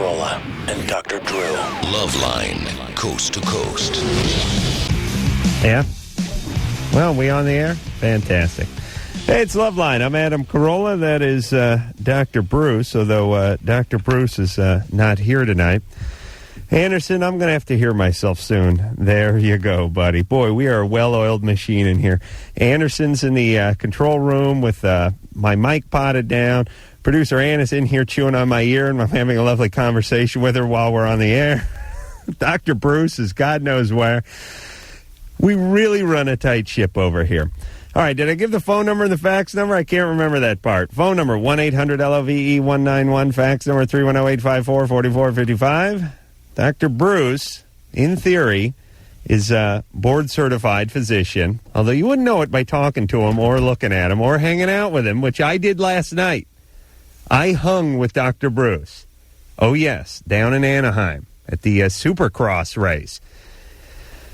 Carolla and Dr. Drew. LoveLine, coast to coast. Yeah? Well, we on the air? Fantastic. Hey, it's LoveLine. I'm Adam Carolla. That is Dr. Bruce, although Dr. Bruce is not here tonight. Anderson, I'm going to have to hear myself soon. There you go, buddy. Boy, we are a well-oiled machine in here. Anderson's in the control room with my mic potted down. Producer Anna's in here chewing on my ear, and I'm having a lovely conversation with her while we're on the air. Dr. Bruce is God knows where. We really run a tight ship over here. All right, did I give the phone number and the fax number? I can't remember that part. Phone number, 1-800-LOVE-191. Fax number, 310-854-4455. Dr. Bruce, in theory, is a board-certified physician, although you wouldn't know it by talking to him or looking at him or hanging out with him, which I did last night. I hung with Dr. Bruce. Oh, yes, down in Anaheim at the Supercross race.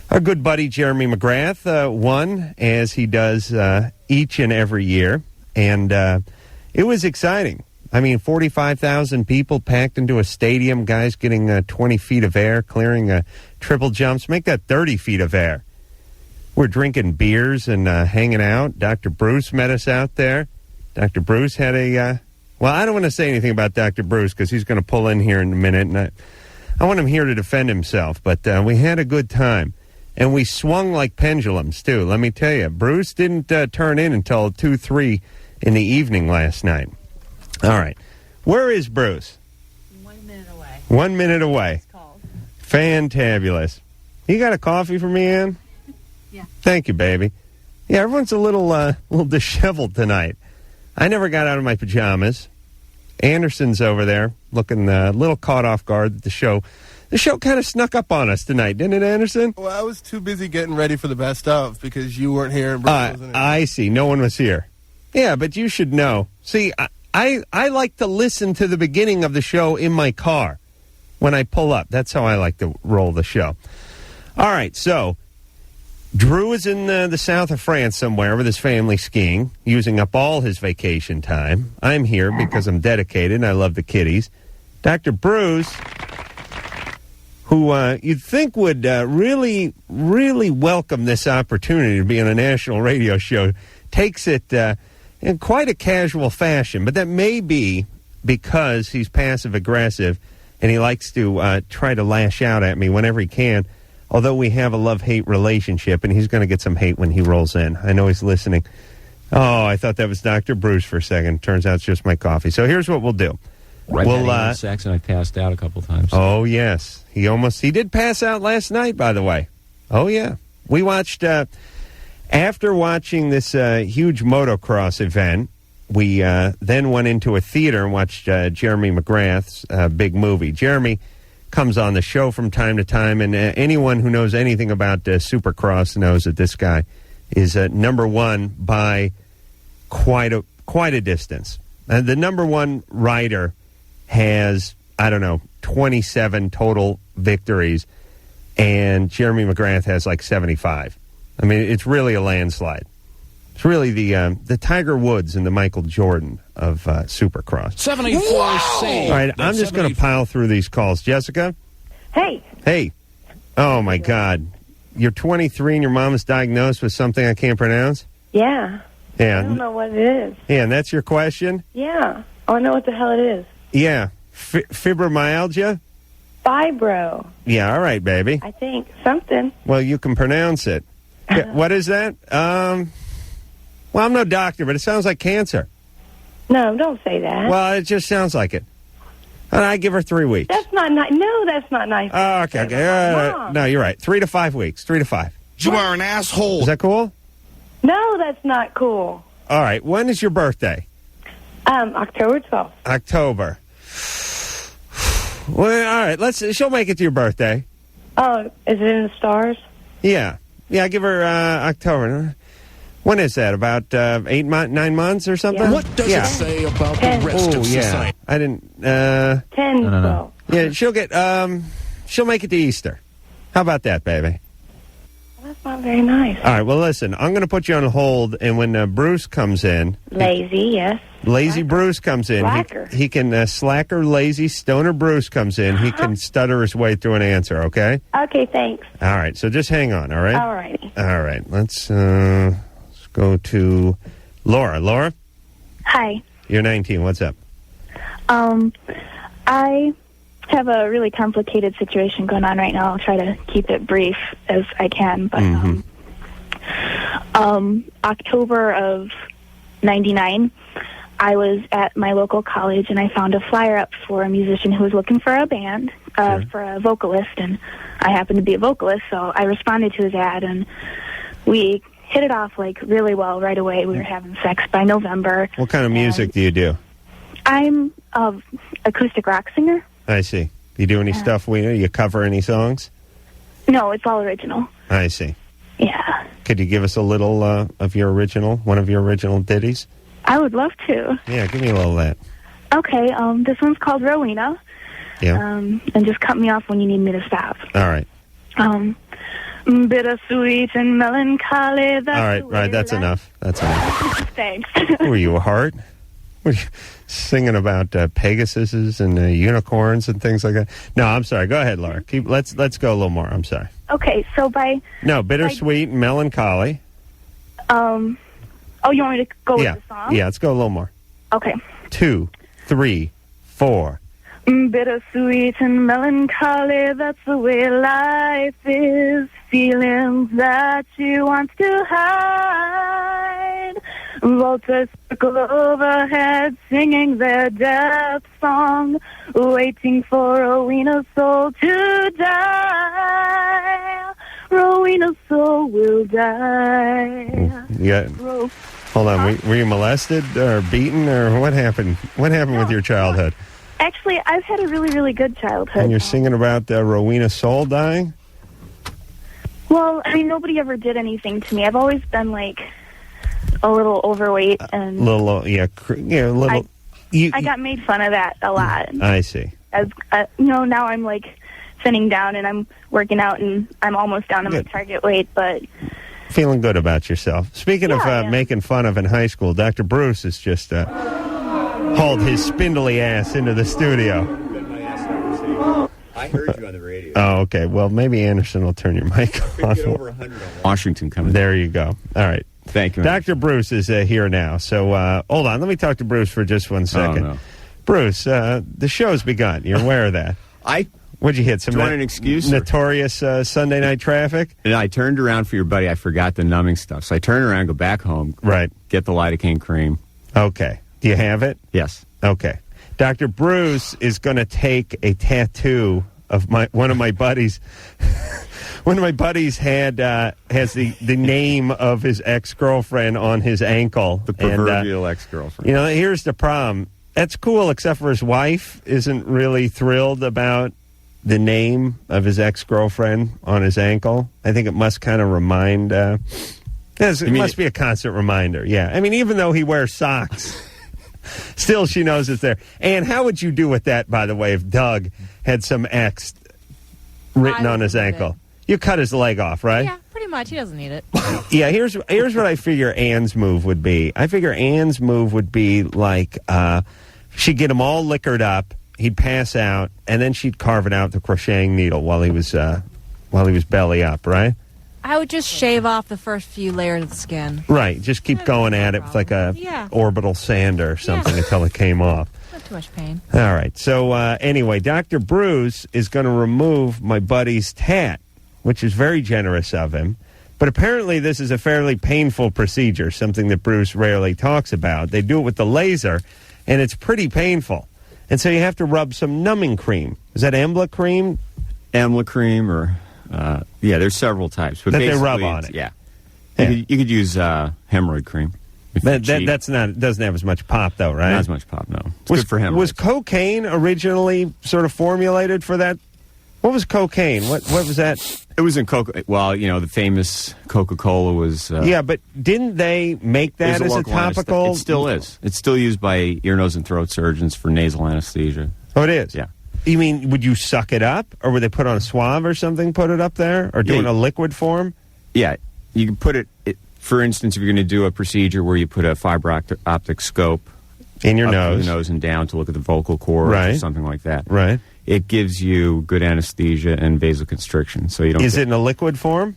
Our good buddy Jeremy McGrath won, as he does each and every year, and it was exciting. I mean, 45,000 people packed into a stadium, guys getting 20 feet of air, clearing triple jumps. Make that 30 feet of air. We're drinking beers and hanging out. Dr. Bruce met us out there. Dr. Bruce had a, well, I don't want to say anything about Dr. Bruce because he's going to pull in here in a minute, and I want him here to defend himself. But we had a good time, and we swung like pendulums, too. Let me tell you, Bruce didn't turn in until 2, 3 in the evening last night. All right. Where is Bruce? 1 minute away. 1 minute away. It's called. Fantabulous. You got a coffee for me, Ann? Yeah. Thank you, baby. Yeah, everyone's a little disheveled tonight. I never got out of my pajamas. Anderson's over there looking a little caught off guard at the show. The show kind of snuck up on us tonight, didn't it, Anderson? Well, I was too busy getting ready for the best of because you weren't here and Bruce wasn't here. I see. No one was here. Yeah, but you should know. See, I like to listen to the beginning of the show in my car when I pull up. That's how I like to roll the show. All right, so Drew is in the south of France somewhere with his family skiing, using up all his vacation time. I'm here because I'm dedicated and I love the kiddies. Dr. Bruce, who you'd think would really, really welcome this opportunity to be on a national radio show, takes it in quite a casual fashion, but that may be because he's passive-aggressive and he likes to try to lash out at me whenever he can, although we have a love-hate relationship, and he's going to get some hate when he rolls in. I know he's listening. Oh, I thought that was Dr. Bruce for a second. Turns out it's just my coffee. So here's what we'll do. We'll sex, and I passed out a couple times. Oh, yes. He did pass out last night, by the way. Oh, yeah. We watched... After watching this huge motocross event, we then went into a theater and watched Jeremy McGrath's big movie. Jeremy comes on the show from time to time, and anyone who knows anything about Supercross knows that this guy is number one by quite a distance. The number one rider has, 27 total victories, and Jeremy McGrath has like 75. I mean, it's really a landslide. It's really the Tiger Woods and the Michael Jordan of Supercross. 74 save. All right, I'm just going to pile through these calls. Jessica? Hey. Hey. Oh, my God. You're 23 and your mom is diagnosed with something I can't pronounce? Yeah. Yeah. I don't know what it is. Yeah, and that's your question? Yeah. I don't know what the hell it is. Yeah. Fibromyalgia? Fibro. Yeah, all right, baby. I think. Something. Well, you can pronounce it. Yeah, what is that? Well, I'm no doctor, but it sounds like cancer. No, don't say that. Well, it just sounds like it. And I give her 3 weeks. That's not nice. No, that's not nice. Oh, okay. No, you're right. 3 to 5 weeks. 3 to 5. You are an asshole. Is that cool? No, that's not cool. All right. When is your birthday? October 12th. October. Well, all right. She'll make it to your birthday. Oh, is it in the stars? Yeah. Yeah, I give her October. When is that? About 9 months or something? Yeah. What does it say about the rest of society? I didn't. 10. No. Yeah, she'll make it to Easter. How about that, baby? That's not very nice. All right, well, listen, I'm going to put you on hold, and when Bruce comes in... Lazy, yes. Lazy Bruce comes in. Slacker. He can slacker, lazy, stoner Bruce comes in. He can stutter his way through an answer, okay? Okay, thanks. All right, so just hang on, all right? All righty. All right, let's go to Laura. Laura, Hi. you're 19. What's up? I have a really complicated situation going on right now. I'll try to keep it brief as I can. But October of 99, I was at my local college, and I found a flyer up for a musician who was looking for a band, for a vocalist, and I happened to be a vocalist, so I responded to his ad, and we hit it off, like, really well right away. We were having sex by November. What kind of music do you do? I'm an acoustic rock singer. I see. You do any stuff we know? You cover any songs? No, it's all original. I see. Yeah. Could you give us a little of your original, one of your original ditties? I would love to. Yeah, give me a little of that. Okay, this one's called Rowena. Yeah. And just cut me off when you need me to stop. All right. Bittersweet and melancholy. That's All right, that's enough. That's enough. Thanks. Who are you, a heart? Were you singing about Pegasuses and unicorns and things like that? No, I'm sorry. Go ahead, Laura. Let's go a little more. I'm sorry. Okay, so No, bittersweet and melancholy. Oh, you want me to go with the song? Yeah, let's go a little more. Okay. 2, 3, 4. Bittersweet and melancholy, that's the way life is. Feelings that she wants to hide. Vultures circle overhead, singing their death song, waiting for Rowena's soul to die. Rowena's soul will die. Yeah. Hold on. Were you molested or beaten, or what happened? What happened with your childhood? Actually, I've had a really, really good childhood. And you're singing about Rowena's soul dying? Well, I mean, nobody ever did anything to me. I've always been, like, a little overweight and... little. I got made fun of that a lot. I see. As now I'm, like, thinning down, and I'm working out, and I'm almost down to my target weight, but... Feeling good about yourself. Speaking of making fun of in high school, Dr. Bruce has just hauled his spindly ass into the studio. I heard you on the radio. Oh, okay. Well, maybe Anderson will turn your mic on. Get over 100 on Washington coming. There you go. All right. Thank you. Dr. Bruce is here now. So hold on. Let me talk to Bruce for just 1 second. Oh, no. Bruce, the show's begun. You're aware of that. What'd you hit? Some Do you want an excuse? Notorious Sunday night traffic? And I turned around for your buddy. I forgot the numbing stuff. So I turned around, go back home. Right. Get the lidocaine cream. Okay. Do you have it? Yes. Okay. Dr. Bruce is going to take a tattoo of one of my buddies. One of my buddies has the name of his ex-girlfriend on his ankle. The proverbial ex-girlfriend. You know, here's the problem. That's cool, except for his wife isn't really thrilled about the name of his ex-girlfriend on his ankle. I think it must kind of remind... it must be a constant reminder, yeah. I mean, even though he wears socks... Still, she knows it's there. And how would you do with that, by the way, if Doug had some X written on his ankle? You cut his leg off, right? Yeah, pretty much. He doesn't need it. Yeah, here's what I figure Ann's move would be. I figure Ann's move would be like she'd get him all liquored up, he'd pass out, and then she'd carve it out with a crocheting needle while he was belly up, right? I would just shave off the first few layers of the skin. Right, just keep going at it with like a orbital sander or something until it came off. Not too much pain. All right, so anyway, Dr. Bruce is going to remove my buddy's tat, which is very generous of him. But apparently this is a fairly painful procedure, something that Bruce rarely talks about. They do it with the laser, and it's pretty painful. And so you have to rub some numbing cream. Is that Ambla cream? Ambla cream or... there's several types. But that they rub on it. Yeah. You could use hemorrhoid cream. Doesn't have as much pop, though, right? Not as much pop, no. It's good for hemorrhoids. Was cocaine originally sort of formulated for that? What was cocaine? What was that? It was in Coca... Well, the famous Coca-Cola was... yeah, but didn't they make that as a topical? It still is. It's still used by ear, nose, and throat surgeons for nasal anesthesia. Oh, it is? Yeah. You mean, would you suck it up? Or would they put on a swab or something, put it up there? Or do it in a liquid form? Yeah, you can put it, for instance, if you're going to do a procedure where you put a fiber optic scope in your up nose, the nose and down to look at the vocal cords Right. or something like that. right? It gives you good anesthesia and vasoconstriction, so you don't. Is it in a liquid form?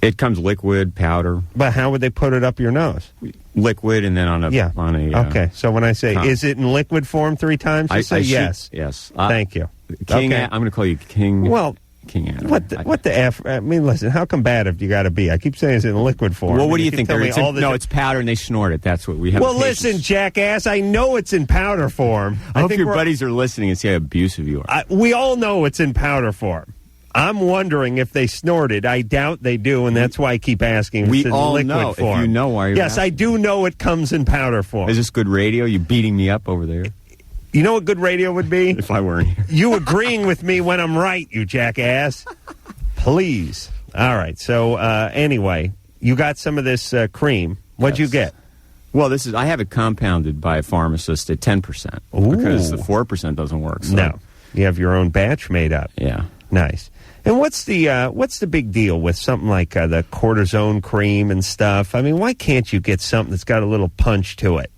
It comes liquid, powder, But how would they put it up your nose? liquid, and then on a Okay, so when I say, Huh. is it in liquid form 3 times? You say should- yes. Yes. Thank you. King. Okay. I'm going to call you King. Well, King Adam. what the F? I mean, listen, how combative do you got to be? I keep saying it's in liquid form. Well, what do you keep think? telling me It's in- all the no, di- it's powder, and they snort it. That's what we have. Well, patients. listen, jackass, I know it's in powder form. I hope think your we're- buddies are listening and see how abusive you are. we all know it's in powder form. I'm wondering if they snort it. I doubt they do, and that's why I keep asking. If We it's in all liquid know. If form. you know, why you're Yes, I asking. do know it comes in powder form. Is this good radio? You beating me up over there? You know what good radio would be? If I weren't here. You agreeing with me when I'm right, you jackass. Please. All right. So anyway, you got some of this cream. What'd you get? Well, I have it compounded by a pharmacist at 10% Ooh. because the 4% doesn't work. So. No, you have your own batch made up. Yeah. Nice. And what's the big deal with something like the cortisone cream and stuff? I mean, why can't you get something that's got a little punch to it?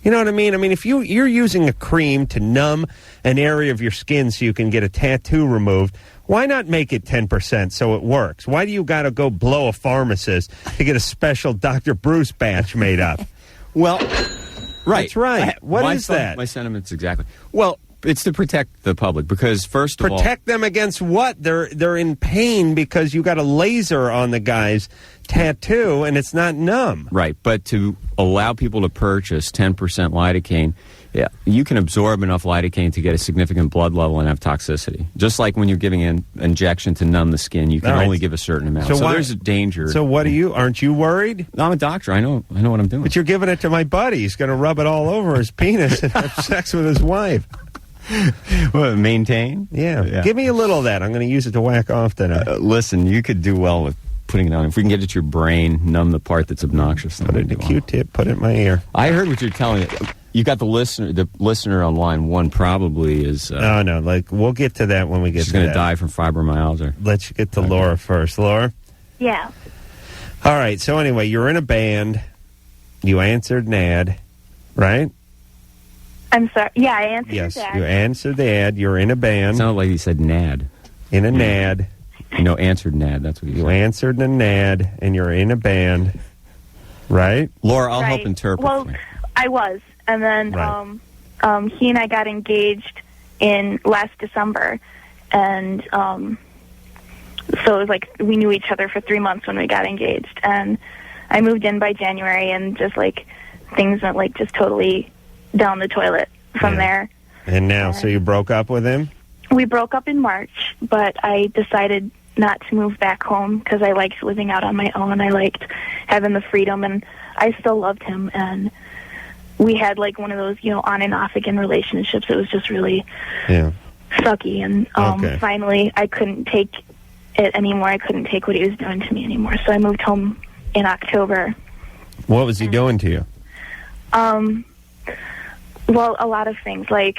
You know what I mean? I mean, if you're using a cream to numb an area of your skin so you can get a tattoo removed, why not make it 10% so it works? Why do you got to go blow a pharmacist to get a special Dr. Bruce batch made up? Well, right. That's right. What is that? My sentiments exactly. Well, it's to protect the public because first of all, Protect them against what? They're in pain because you got a laser on the guy's tattoo and it's not numb. right, but to allow people to purchase 10% lidocaine, yeah, you can absorb enough lidocaine to get a significant blood level and have toxicity. Just like when you're giving an injection to numb the skin, you can All right. only give a certain amount. So why- there's a danger. So aren't you worried? No, I'm a doctor. I know what I'm doing. But you're giving it to my buddy. He's going to rub it all over his penis and have sex with his wife. What, maintain? Yeah. Give me a little of that. I'm going to use it to whack off tonight. Listen, you could do well with putting it on. If we can get it to your brain, numb the part that's obnoxious. then Put it we in a do well. Q-tip, put it in my ear. I heard what you're telling me. You got the listener on line one probably is... No, we'll get to that when we get she's to going that. to die from fibromyalgia. Let's get to Laura first. Laura? Yeah. All right, so anyway, you're in a band. You answered an ad, right? I'm sorry. Yeah, I answered Yes, that. you answered the ad. You're in a It band, sounded like he said NAD. in a NAD. Answered NAD. That's what he You said. answered an ad, and you're in a band, right? Laura, I'll help Right. interpret. Well, for you. I was, and then Right. he and I got engaged in last December, and so it was like we knew each other for 3 months when we got engaged, and I moved in by January, and just like things went like just totally down the toilet from Yeah. there. And now, so you broke up with him? We broke up in March, but I decided not to move back home because I liked living out on my own. I liked having the freedom, and I still loved him. And we had like one of those, on and off again relationships. It was just really Yeah. sucky. And Okay. finally, I couldn't take it anymore. I couldn't take what he was doing to me anymore. So I moved home in October. What was he doing to you? Well, a lot of things. Like,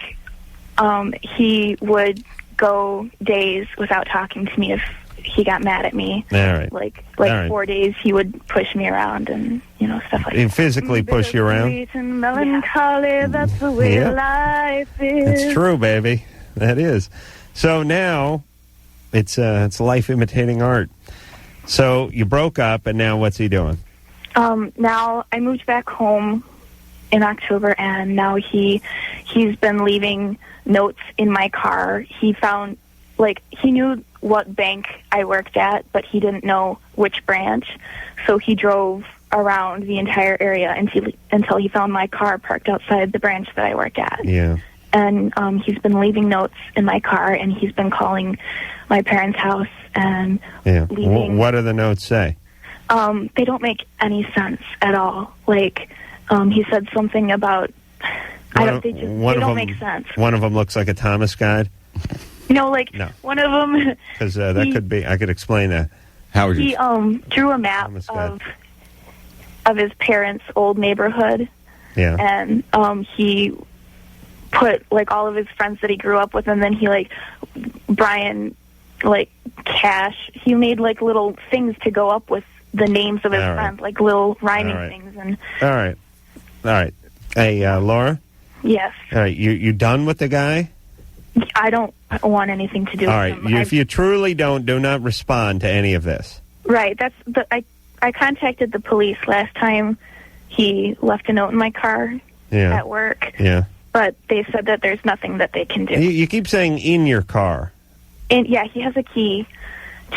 he would go days without talking to me if he got mad at me. All right. Like All right. 4 days, he would push me around and, stuff like He that. physically push you around? Sweet and melancholy, that's the way Yeah. life is. It's true, baby. That is. So now it's life imitating art. So you broke up, and now what's he doing? Now I moved back home in October, and now he's been leaving notes in my car. He found, he knew what bank I worked at, but he didn't know which branch, so he drove around the entire area until he found my car parked outside the branch that I work at. Yeah. And he's been leaving notes in my car, and he's been calling my parents' house and Yeah. leaving. What do the notes say? They don't make any sense at all. He said something about they don't make sense. One of them looks like a Thomas guide. No, No. one of them. Because that could be. I could explain that. How would He you? drew a map Thomas guide. of his parents' old neighborhood, Yeah. and he put all of his friends that he grew up with, and then he Brian like cash. He made like little things to go up with the names of his All right. friends, like little rhyming All right. things. And All right. Hey, Laura. yes, All right, you done with the guy? I don't want anything to do All with right. him. If you truly don't, do not respond to any of this. Right. I contacted the police last time he left a note in my car Yeah. at work, Yeah. but they said that there's nothing that they can do. You keep saying in your car. And yeah, he has a key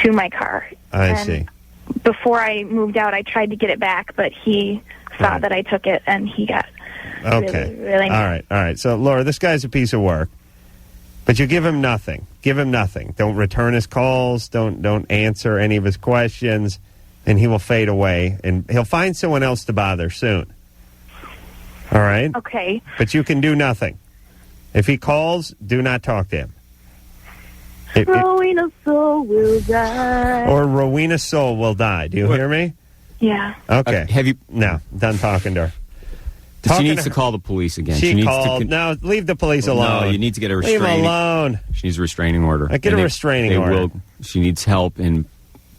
to my car. I And see. Before I moved out, I tried to get it back, but he saw Right. that I took it, and he got Okay. really All right. So, Laura, this guy's a piece of work, but you give him nothing. Give him nothing. Don't return his calls. Don't answer any of his questions, and he will fade away, and he'll find someone else to bother soon. All right? Okay. But you can do nothing. If he calls, do not talk to him. Rowena soul will die. Or Rowena Soul will die. Do you hear me? Yeah. Okay. Have you? No, done talking to her. She Talking needs to to call the police again. She needs called. to. No, leave the police alone. No, you need to get a Leave him restraining. alone. She needs a restraining order. Get a And restraining they order. She needs help in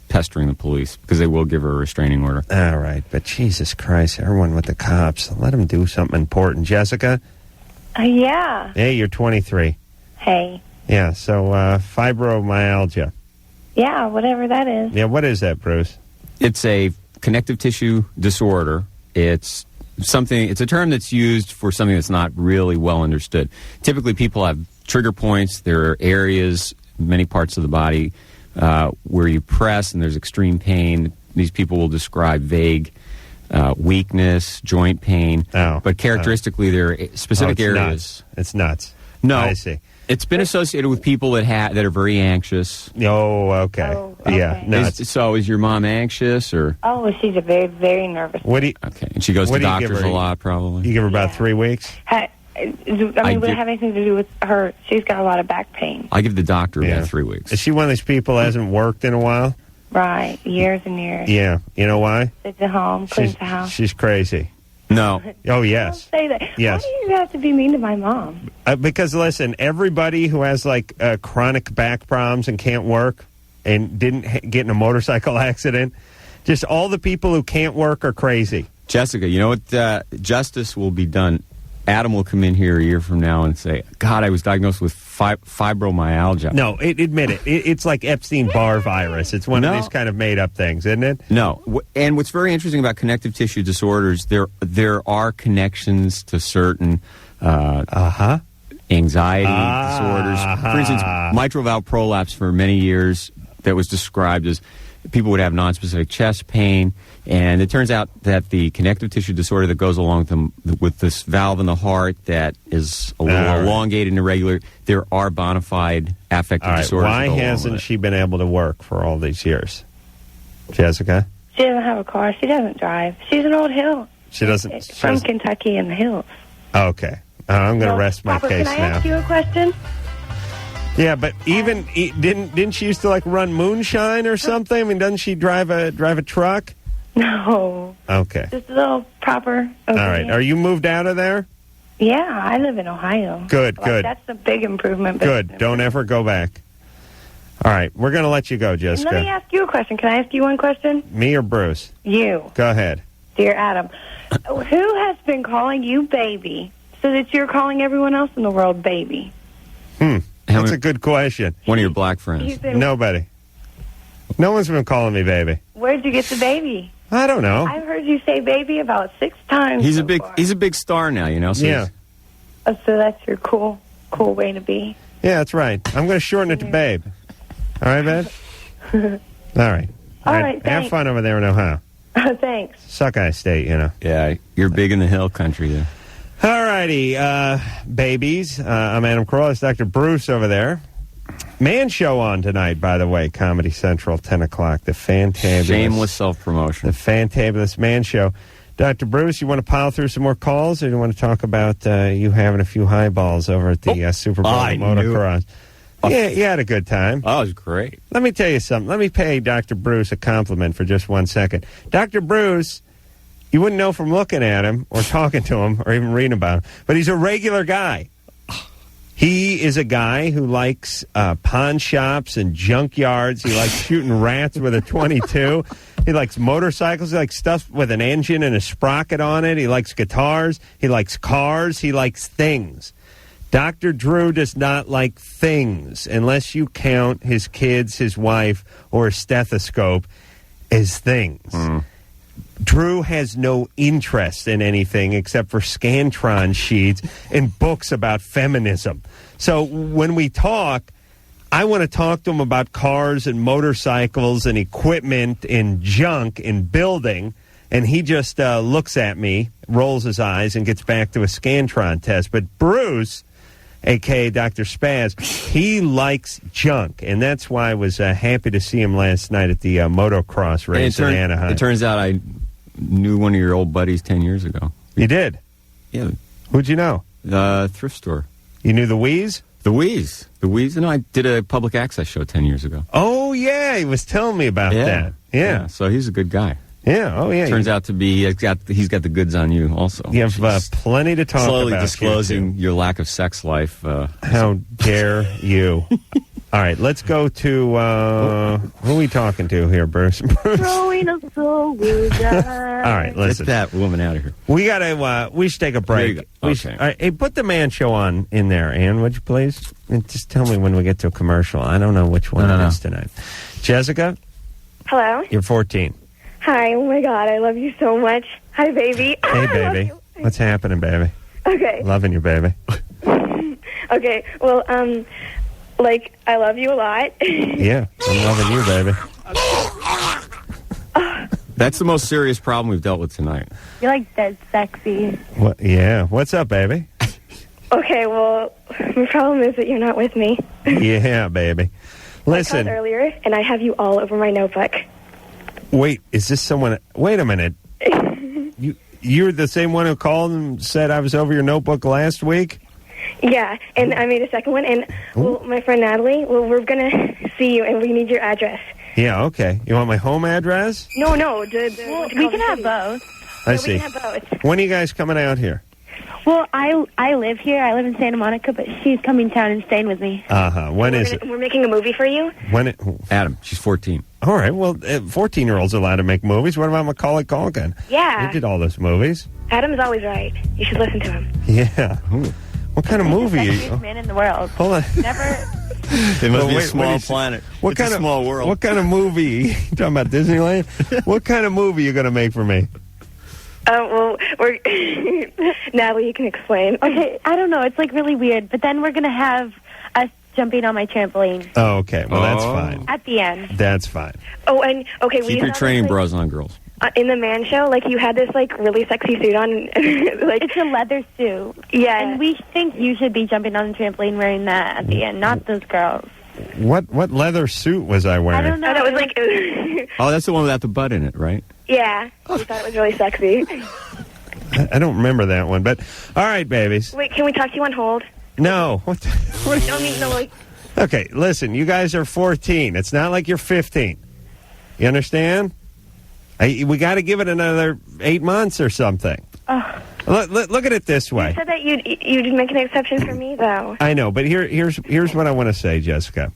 pestering the police because they will give her a restraining order. All right, but Jesus Christ, everyone with the cops, let them do something important. Jessica? Yeah. Hey, you're 23. Hey. Yeah, so fibromyalgia. Yeah, whatever that is. Yeah, what is that, Bruce? It's a connective tissue disorder. It's a term that's used for something that's not really well understood. Typically, people have trigger points. There are areas, many parts of the body, where you press and there's extreme pain. These people will describe vague weakness, joint pain. Oh, but characteristically, there are specific it's areas. Nuts. It's nuts. No, I see. It's been associated with people that are very anxious. Oh, okay. Oh, okay. Yeah, nuts. So is your mom anxious or? Oh, she's a very, very nervous. What do you, Okay, and she goes What to do you give doctors her? a lot, probably. you give her about Yeah. 3 weeks? Would it have anything to do with her? She's got a lot of back pain. I give the doctor Yeah. about 3 weeks. Is she one of these people that hasn't worked in a while? Right. Years and years. Yeah. You know why? Sits at home, cleans the house. She's crazy. No, Oh, yes. Don't say that. Yes. Why do you have to be mean to my mom? Because, listen, everybody who has, like, chronic back problems and can't work and didn't get in a motorcycle accident, just all the people who can't work are crazy. Jessica, you know what? Justice will be done. Adam will come in here a year from now and say, God, I was diagnosed with fibromyalgia. No, admit it. It's like Epstein-Barr virus. It's one of No. these kind of made-up things, isn't it? No. And what's very interesting about connective tissue disorders, there are connections to certain anxiety disorders. For instance, mitral valve prolapse for many years that was described as people would have nonspecific chest pain, and it turns out that the connective tissue disorder that goes along with this valve in the heart that is a little elongated and irregular, there are bona fide affective All right, disorders. why that go along with hasn't it. she been able to work for all these years? Jessica? She doesn't have a car. She doesn't drive. She's an old hill. She doesn't... she From doesn't- Kentucky in the hills. Okay. I'm going to rest my Robert, case can I now. ask you a question? Yeah, but even didn't she used to like run moonshine or something? I mean, doesn't she drive a truck? No. Okay. Just a little proper. All right. Are you moved out of there? Yeah, I live in Ohio. Good, Like, good. That's a big improvement. but- Good. Don't ever go back. All right. We're going to let you go, Let me Jessica. ask you a question. Can I ask you one question? Me or Bruce? You, Go ahead. dear Adam. Who has been calling you baby so that you're calling everyone else in the world baby? That's a good question. One of your black friends. He's been, Nobody. No one's been calling me baby. Where'd you get the baby? I don't know. I've heard you say baby about 6 times. He's so a big far. he's a big star now, you know. So Yeah. Oh, so that's your cool way to be. Yeah, that's right. I'm going to shorten it to babe. All right, babe? All right. All right, Have thanks. fun over there in Ohio. Thanks. Sockeye State, you know. yeah, you're big in the hill country there. All righty, babies. I'm Adam Carolla. It's Dr. Bruce over there. Man show on tonight, by the way, Comedy Central, 10 o'clock. The fantabulous... Shameless self-promotion. The fantabulous Man show. Dr. Bruce, you want to pile through some more calls, or do you want to talk about you having a few highballs over at the Super Bowl I motocross? Yeah, you had a good time. Oh, it was great. Let me tell you something. Let me pay Dr. Bruce a compliment for just 1 second. Dr. Bruce, you wouldn't know from looking at him or talking to him or even reading about him, but he's a regular guy. He is a guy who likes pawn shops and junkyards. He likes shooting rats with a .22. He likes motorcycles. He likes stuff with an engine and a sprocket on it. He likes guitars. He likes cars. He likes things. Dr. Drew does not like things unless you count his kids, his wife, or a stethoscope as things. Drew has no interest in anything except for Scantron sheets and books about feminism. So when we talk, I want to talk to him about cars and motorcycles and equipment and junk and building, and he just looks at me, rolls his eyes, and gets back to a Scantron test. But Bruce, a.k.a. Dr. Spaz, he likes junk, and that's why I was happy to see him last night at the motocross race in Anaheim. It turns out I knew one of your old buddies 10 years ago. You did? Yeah. Who'd you know? Thrift store. You knew the Wheeze? The Wheeze. The Wheeze. No, I did a public access show 10 years ago. Oh, yeah. He was telling me about that. Yeah. So he's a good guy. Yeah. Oh, yeah. Turns out to be, he's got the goods on you also. You have plenty to talk slowly about. Slowly disclosing your lack of sex life. How dare you? All right, let's go to, who are we talking to here, Bruce? Throwing a soul All right, listen. Get that woman out of here. We got to, we should take a break. Okay. All right, hey, put the man show on in there, Ann, would you please? And just tell me when we get to a commercial. I don't know which one it is tonight. Jessica? Hello? You're 14. Hi, oh my God, I love you so much. Hi, baby. Hey, baby. What's happening, baby? Okay. Loving you, baby. Okay, well, like, I love you a lot. Yeah, I'm loving you, baby. That's the most serious problem we've dealt with tonight. You're like dead sexy. What? Yeah, what's up, baby? Okay, well, the problem is that you're not with me. Yeah, baby. I Listen. called earlier, and I have you all over my notebook. Wait, is this someone? Wait a minute. You're the same one who called and said I was over your notebook last week? Yeah, and I made a second one, and well, my friend Natalie, well, we're going to see you, and we need your address. Yeah, okay. You want my home address? No, we can have both. I We see. can have both. When are you guys coming out here? Well, I live here. I live in Santa Monica, but she's coming down and staying with me. Uh-huh. When is it? We're making a movie for you. Adam, she's 14. All right, well, 14-year-olds are allowed to make movies. What about Macaulay Culkin? Yeah. He did all those movies. Adam's always right. You should listen to him. Yeah. What kind of movie are you? Sexiest man in the world. Hold on. Never. It must be a wait, small wait, planet. What It's kind a of small world. What kind of movie? You talking about Disneyland? What kind of movie are you going to make for me? Well, we're Natalie, you can explain. Okay, I don't know. It's like really weird. But then we're going to have us jumping on my trampoline Oh, okay. Well, that's fine. at the end. That's fine. Oh, and okay, Keep your training bras on, girls. In the man show, like you had this like really sexy suit on, like It's a leather suit. yeah. And we think you should be jumping on the trampoline wearing that at the end, not those girls. What leather suit was I wearing? I don't know. Oh, that was like Oh, that's the one without the butt in it, right? yeah. We thought it was really sexy. I don't remember that one, but all right, babies. Wait, can we talk to you on hold? No. What No, like. Okay, listen, you guys are 14. It's not like you're 15. You understand? We got to give it another 8 months or something. Look at it this way. You said that you'd make an exception for me, though. I know, but here's what I want to say, Jessica.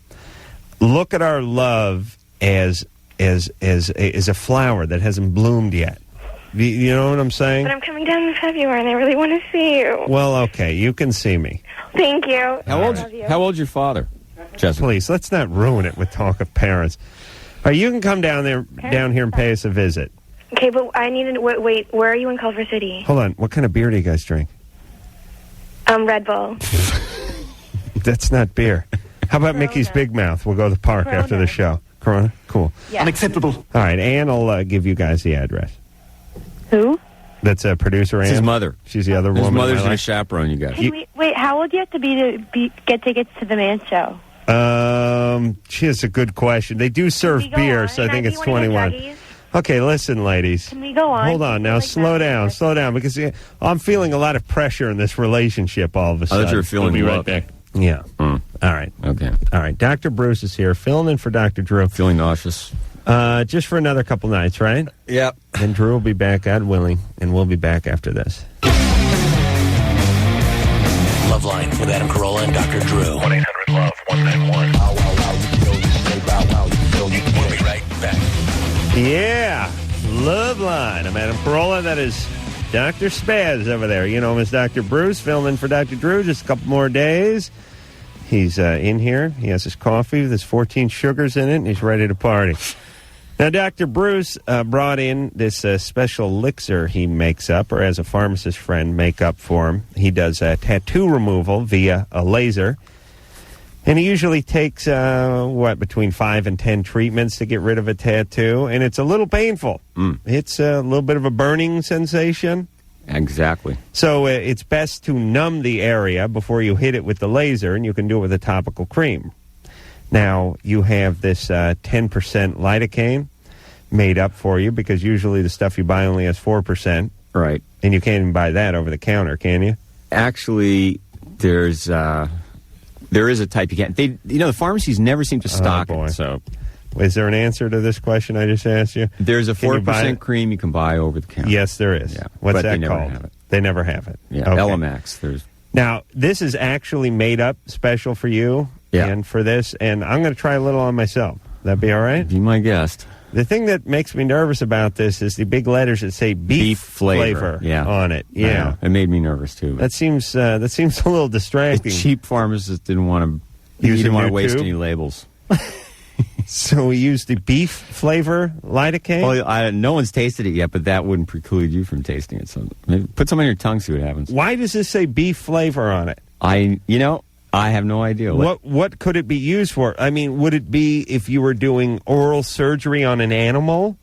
Look at our love as a flower that hasn't bloomed yet. You know what I'm saying? But I'm coming down in February, and I really want to see you. Well, okay, you can see me. Thank you. How old's your father, Jessica? Please, let's not ruin it with talk of parents. All right, you can come down here and pay us a visit. Okay, but I need to wait. Where are you in Culver City? Hold on. What kind of beer do you guys drink? Red Bull. That's not beer. How about Mickey's Big Mouth? We'll go to the park after the show. Corona? Cool. Yeah. Unacceptable. All right, Ann will give you guys the address. Who? That's producer Ann. It's his mother. She's the other His woman. mother's in my going to life. chaperone you guys. Wait, how old do you have to be to get tickets to the man show? She has a good question. They do serve Can we go beer, on? so I think Can I it's be one of your 21. druggies? Okay, listen, ladies. Can we go on? Hold on now. Like Slow that. down, because I'm feeling a lot of pressure in this relationship all of a I sudden. thought you were feeling We'll be right love. back. Yeah. All right. Okay. All right. Dr. Bruce is here, filling in for Dr. Drew. Feeling nauseous. Just for another couple nights, right? Yep. And Drew will be back, God willing, and we'll be back after this. Loveline with Adam Carolla and Dr. Drew. 1-800-LOVE-191. We'll be right back. Yeah, Loveline. I'm Adam Carolla. That is Dr. Spaz over there. You know him as Dr. Bruce, filling in for Dr. Drew. Just a couple more days. He's in here. He has his coffee with his 14 sugars in it, and he's ready to party. Now, Dr. Bruce brought in this special elixir he makes up, or as a pharmacist friend make up for him. He does tattoo removal via a laser. And he usually takes, between 5 and 10 treatments to get rid of a tattoo. And it's a little painful. It's a little bit of a burning sensation. Exactly. So it's best to numb the area before you hit it with the laser, and you can do it with a topical cream. Now, you have this 10% lidocaine made up for you, because usually the stuff you buy only has 4%. Right. And you can't even buy that over the counter, can you? Actually, there is a type you can't. The pharmacies never seem to stock it. So, is there an answer to this question I just asked you? There's a 4% cream you can buy over the counter. Yes, there is. Yeah. What's But that they never called? have it. They never have it. Yeah, Okay. Elamax. Now, this is actually made up special for you and for this, and I'm going to try a little on myself. That'd be all right? Be my guest. The thing that makes me nervous about this is the big letters that say beef flavor on it. Yeah. It made me nervous, too. That seems a little distracting. The cheap pharmacist didn't want to waste any labels. So we used the beef flavor lidocaine? Well, no one's tasted it yet, but that wouldn't preclude you from tasting it. So maybe put some on your tongue, see what happens. Why does this say beef flavor on it? I have no idea. What could it be used for? I mean, would it be if you were doing oral surgery on an animal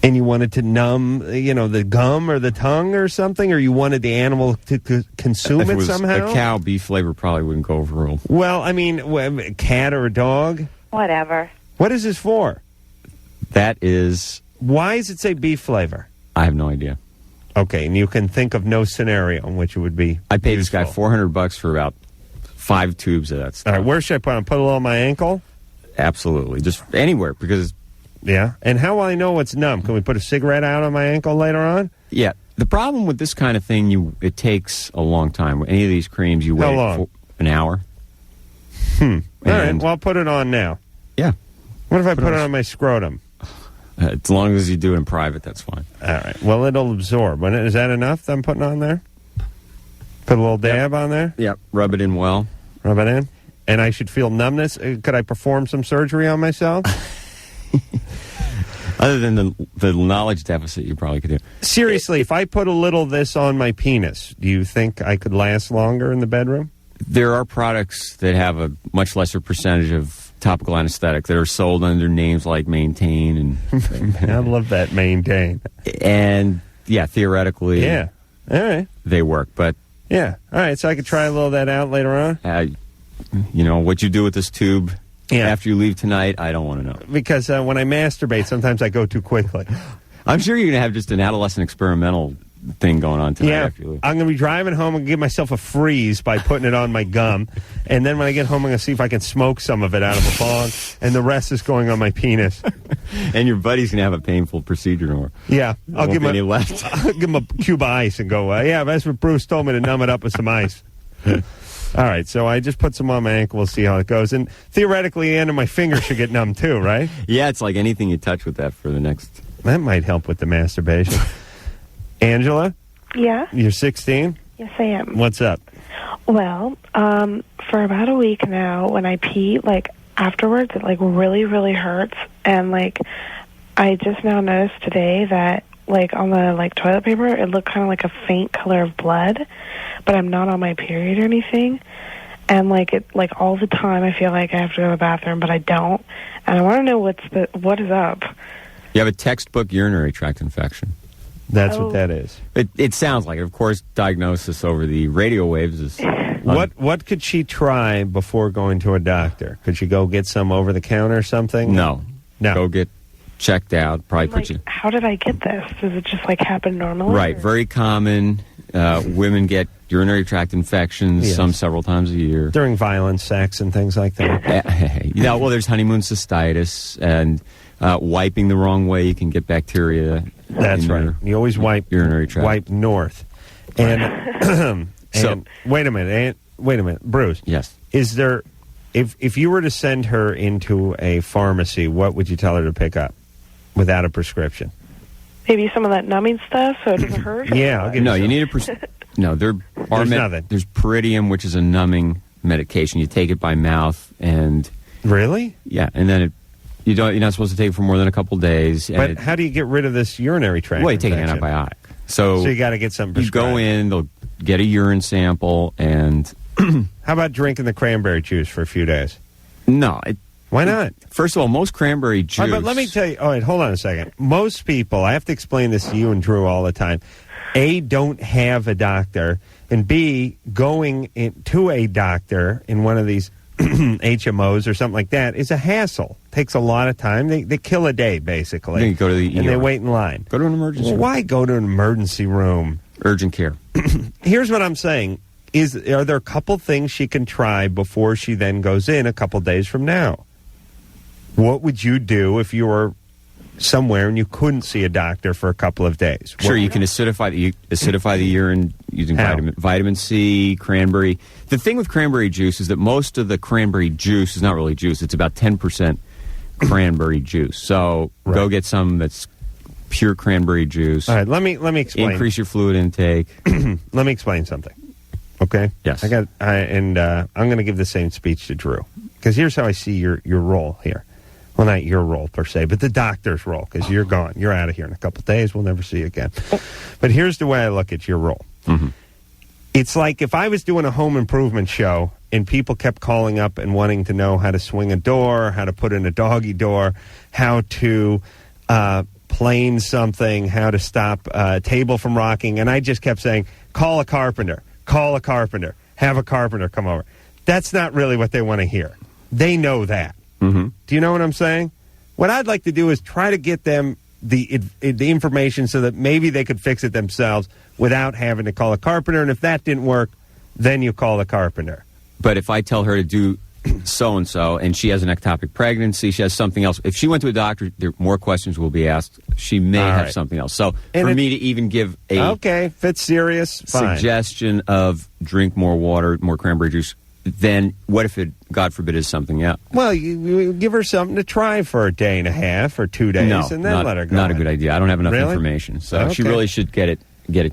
and you wanted to numb, the gum or the tongue or something, or you wanted the animal to consume if it it was somehow? A cow, beef flavor probably wouldn't go over real. Well, I mean, a cat or a dog? Whatever. What is this for? That is... Why does it say beef flavor? I have no idea. Okay, and you can think of no scenario in which it would be I paid useful. this guy $400 for about 5 tubes of that stuff. All right, where should I put it? Put it on my ankle? Absolutely. Just anywhere, because... Yeah, and how will I know what's numb? Can we put a cigarette out on my ankle later on? Yeah, the problem with this kind of thing, it takes a long time. Any of these creams, you How wait long? for an hour. All right, well, I'll put it on now. Yeah. What if I put it on my scrotum? As long as you do it in private, that's fine. All right, well, it'll absorb. Is that enough that I'm putting on there? Put a little dab on there? Yep, rub it in well. Rub it in? And I should feel numbness? Could I perform some surgery on myself? Other than the knowledge deficit, you probably could do. Seriously, if I put a little of this on my penis, do you think I could last longer in the bedroom? There are products that have a much lesser percentage of topical anesthetic that are sold under names like Maintain and I love that Maintain. And yeah, theoretically, yeah, all right, they work. But yeah, all right. So I could try a little of that out later on. What you do with this tube after you leave tonight, I don't want to know. Because when I masturbate, sometimes I go too quickly. I'm sure you're going to have just an adolescent experimental thing going on tonight after you leave. I'm going to be driving home and give myself a freeze by putting it on my gum. And then when I get home, I'm going to see if I can smoke some of it out of a bong. And the rest is going on my penis. And your buddy's going to have a painful procedure tomorrow. Yeah. I'll give him a cube of ice and go, that's what Bruce told me to numb it up with some ice. All right, so I just put some on my ankle. We'll see how it goes. And theoretically, the end of my finger should get numb too, right? Yeah, it's like anything you touch with that for the next... That might help with the masturbation. Angela? Yeah? You're 16? Yes, I am. What's up? Well, for about a week now, when I pee, afterwards, it, really, really hurts. And, I just now noticed today that, on the, toilet paper, it looked kind of like a faint color of blood, but I'm not on my period or anything. And, all the time, I feel like I have to go to the bathroom, but I don't. And I want to know what is up. You have a textbook urinary tract infection. That's what that is. It sounds like it. Of course, diagnosis over the radio waves is... What could she try before going to a doctor? Could she go get some over the counter or something? No. Go get checked out. Probably put you... How did I get this? Does it just, happen normally? Right. Or? Very common. Women get urinary tract infections, some several times a year. During violent sex and things like that. There's honeymoon cystitis, and wiping the wrong way, you can get bacteria. That's right. You always wipe urinary tract. Wipe north. And And wait a minute, Bruce. Yes. Is there, if you were to send her into a pharmacy, what would you tell her to pick up without a prescription? Maybe some of that numbing stuff so it doesn't hurt? Yeah, I'll give No, you you some. need a no. There are There's nothing. There's Peridium, which is a numbing medication. You take it by mouth, and Really? and then you're not supposed to take it for more than a couple days. But how do you get rid of this urinary tract Well, you take an infection? antibiotic. So you got to get something You prescribed. go in, they'll get a urine sample, and How about drinking the cranberry juice for a few days? no. Why not? First of all, most cranberry juice. All right, but let me tell you. All right, hold on a second. Most people, I have to explain this to you and Drew all the time. A, don't have a doctor, and B, going to a doctor in one of these HMOs or something like that is a hassle. Takes a lot of time. They kill a day, basically. Then you go to the and they ER. wait in line. Go to an emergency Well, room. why go to an emergency room? Urgent care. Here's what I'm saying. Are there a couple things she can try before she then goes in a couple days from now? What would you do if you were somewhere and you couldn't see a doctor for a couple of days? Sure, you can acidify the urine using How? vitamin C, cranberry. The thing with cranberry juice is that most of the cranberry juice is not really juice. It's about 10% cranberry juice. So go get some that's pure cranberry juice. All right, let me explain. Increase your fluid intake. Let me explain something. Okay? Yes. I'm going to give the same speech to Drew, because here's how I see your role here. Well, not your role per se, but the doctor's role, because you're gone. You're out of here in a couple of days. We'll never see you again. But here's the way I look at your role. Mm-hmm. It's like if I was doing a home improvement show and people kept calling up and wanting to know how to swing a door, how to put in a doggy door, how to plane something, how to stop a table from rocking, and I just kept saying, call a carpenter, have a carpenter come over. That's not really what they want to hear. They know that. Mm-hmm. Do you know what I'm saying? What I'd like to do is try to get them the information so that maybe they could fix it themselves without having to call a carpenter. And if that didn't work, then you call the carpenter. But if I tell her to do so-and-so and she has an ectopic pregnancy, she has something else, if she went to a doctor, more questions will be asked. She may have right. something else. So And for me to even give a okay, if it's serious, fine. suggestion of drink more water, more cranberry juice, then what if it, God forbid, is something else? Well, you give her something to try for a day and a half or 2 days, No, and then let her go. not a in. good idea. I don't have enough Really? information. So she Okay. really should get it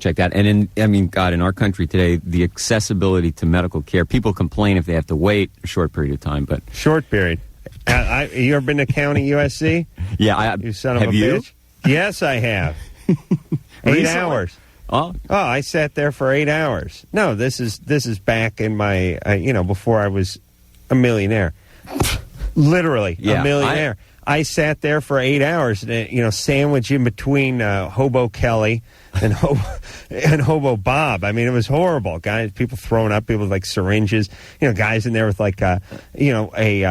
checked out. And in our country today, the accessibility to medical care, people complain if they have to wait a short period of time. But Short period. You ever been to County USC? yeah, You son of have a you? bitch. Yes, I have. 8 Recently? hours. Oh, Oh, I sat there for 8 hours. No, this is back in my, before I was a millionaire. Literally, Yeah, a millionaire. I sat there for 8 hours, sandwiched in between Hobo Kelly and Hobo Bob. I mean, it was horrible. Guys, people throwing up, people with like syringes, guys in there with like, a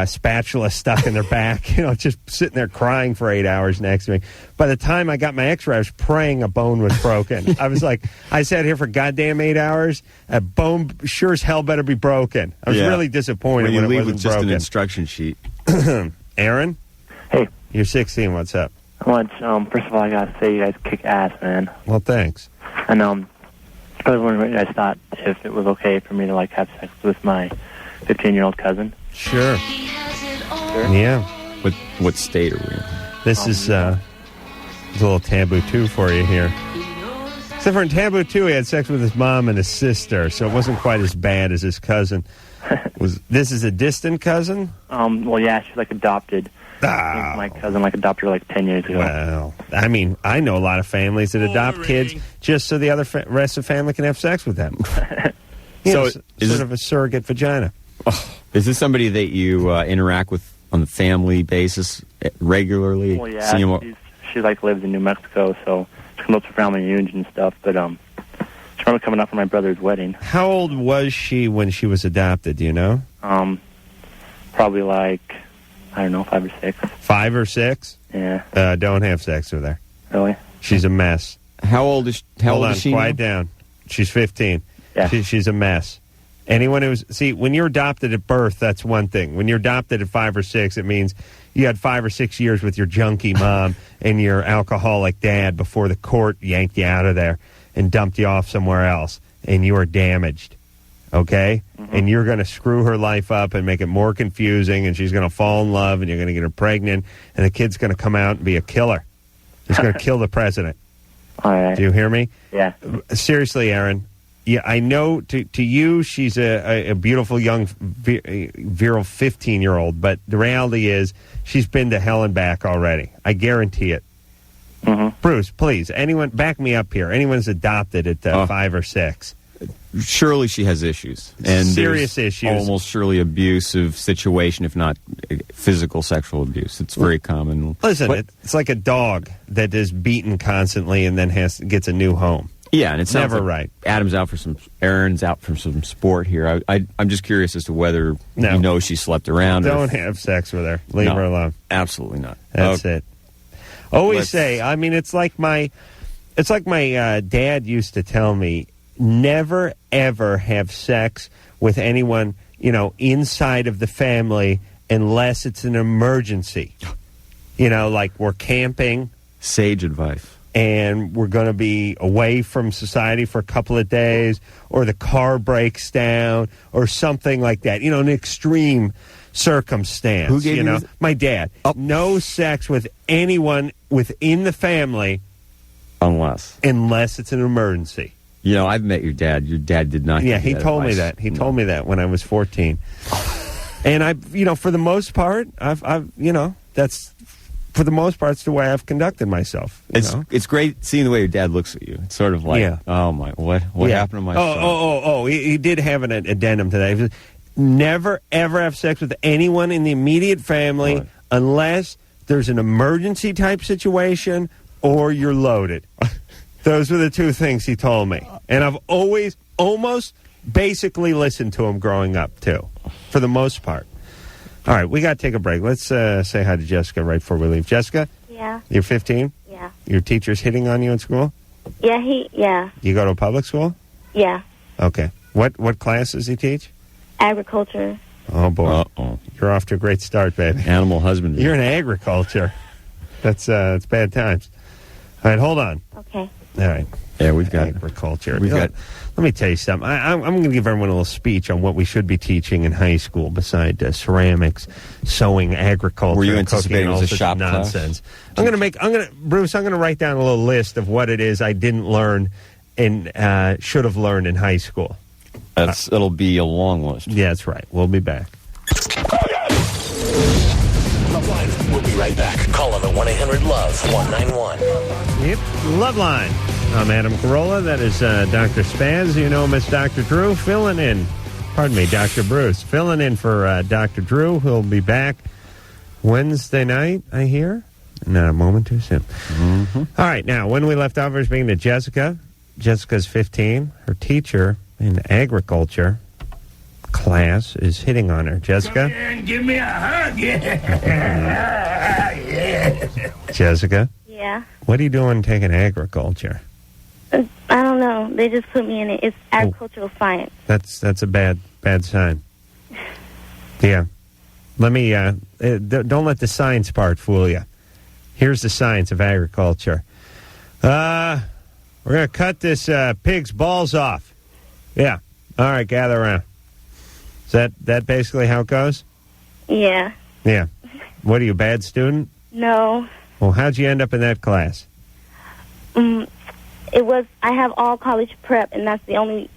spatula stuck in their back, just sitting there crying for 8 hours next to me. By the time I got my x-ray, I was praying a bone was broken. I was like, I sat here for goddamn 8 hours. A bone sure as hell better be broken. I was Yeah. really disappointed when you when it leave wasn't with just broken. an instruction sheet. Aaron? Hey. You're 16. What's up? First of all, I gotta say you guys kick ass, man. Well, thanks. And I was wondering what you guys thought, if it was okay for me to have sex with my 15-year-old cousin. Sure. Yeah. What state are we in? This is a little taboo 2 for you here. Except for in taboo 2, he had sex with his mom and his sister, so it wasn't quite as bad as his cousin. This is a distant cousin? Well, yeah, she's adopted. Ah. My cousin adopted her 10 years ago. Well, I mean, I know a lot of families that adopt kids just so the rest of the family can have sex with them. So sort of a surrogate vagina. Is this somebody that you interact with on the family basis regularly? Well, See him- yeah, she lives in New Mexico, so she comes up for family reunions and stuff, but she's probably coming up for my brother's wedding. How old was she when she was adopted, do you know? Probably 5 or 6. 5 or 6? Yeah. Don't have sex with her. Really? She's a mess. How old is she? Quiet now? down. She's 15. Yeah. She's a mess. Anyone when you're adopted at birth, that's one thing. When you're adopted at 5 or 6, it means you had 5 or 6 years with your junkie mom and your alcoholic dad before the court yanked you out of there and dumped you off somewhere else, and you are damaged. okay? And you're going to screw her life up and make it more confusing, and she's going to fall in love, and you're going to get her pregnant, and the kid's going to come out and be a killer. He's going to kill the president. All right. Do you hear me? Yeah. Seriously, Aaron. Yeah, I know to you she's a beautiful young virile 15-year-old, but the reality is she's been to hell and back already. I guarantee it. Mm-hmm. Bruce, please, anyone back me up here. Anyone's adopted at 5 or 6. Surely she has issues. And serious there's issues. Almost surely abusive situation, if not physical sexual abuse. It's very common. Listen, it's like a dog that is beaten constantly and then gets a new home. Yeah, and it's never right. Aaron's out for some sport here. I'm just curious as to whether you know she slept around. Don't have sex with her. Leave her alone. Absolutely not. That's it. Always say. I mean, it's like my dad used to tell me. Never ever have sex with anyone inside of the family unless it's an emergency. Like we're camping. Sage advice. And we're going to be away from society for a couple of days, or the car breaks down, or something like that. An extreme circumstance. Who gave you my dad. Oh. No sex with anyone within the family unless it's an emergency. I've met your dad. Your dad did not. Yeah, he told me that. He told me that when I was 14. And for the most part, that's. For the most part, it's the way I've conducted myself. It's great seeing the way your dad looks at you. It's sort of like, oh my, what happened to my son? He did have an addendum to that. He said, never, ever have sex with anyone in the immediate family unless there's an emergency type situation or you're loaded. Those were the two things he told me. And I've always, almost, basically listened to him growing up, too, for the most part. All right, we got to take a break. Let's say hi to Jessica right before we leave. Jessica? Yeah. You're 15? Yeah. Your teacher's hitting on you in school? Yeah, yeah. You go to a public school? Yeah. Okay. What class does he teach? Agriculture. Oh, boy. Uh-oh. You're off to a great start, baby. Animal husbandry. You're in agriculture. That's it's bad times. All right, hold on. Okay. All right. Yeah, we've got agriculture. Let me tell you something. I'm going to give everyone a little speech on what we should be teaching in high school beside ceramics, sewing, agriculture. Were you anticipating it was a shop nonsense? Class? Bruce, I'm going to write down a little list of what it is I didn't learn and should have learned in high school. It'll be a long list. Yeah, that's right. We'll be back. LoveLine. We'll be right back. Call on the 1-800-LOVE-191. Yep, LoveLine. I'm Adam Carolla. That is Dr. Spaz. You know him as Dr. Drew. Filling in. Pardon me, Dr. Bruce. Filling in for Dr. Drew. He'll be back Wednesday night, I hear. Not a moment too soon. Mm-hmm. All right, now, when we left off, we were speaking to Jessica. Jessica's 15. Her teacher in agriculture class is hitting on her. Jessica? Come here and give me a hug. Jessica? Yeah. What are you doing taking agriculture? I don't know. They just put me in it. It's agricultural science. That's a bad sign. Yeah. Let me, don't let the science part fool you. Here's the science of agriculture. We're going to cut this pig's balls off. Yeah. All right, gather around. Is that basically how it goes? Yeah. Yeah. What are you, a bad student? No. Well, how'd you end up in that class? I have all college prep, and that's the only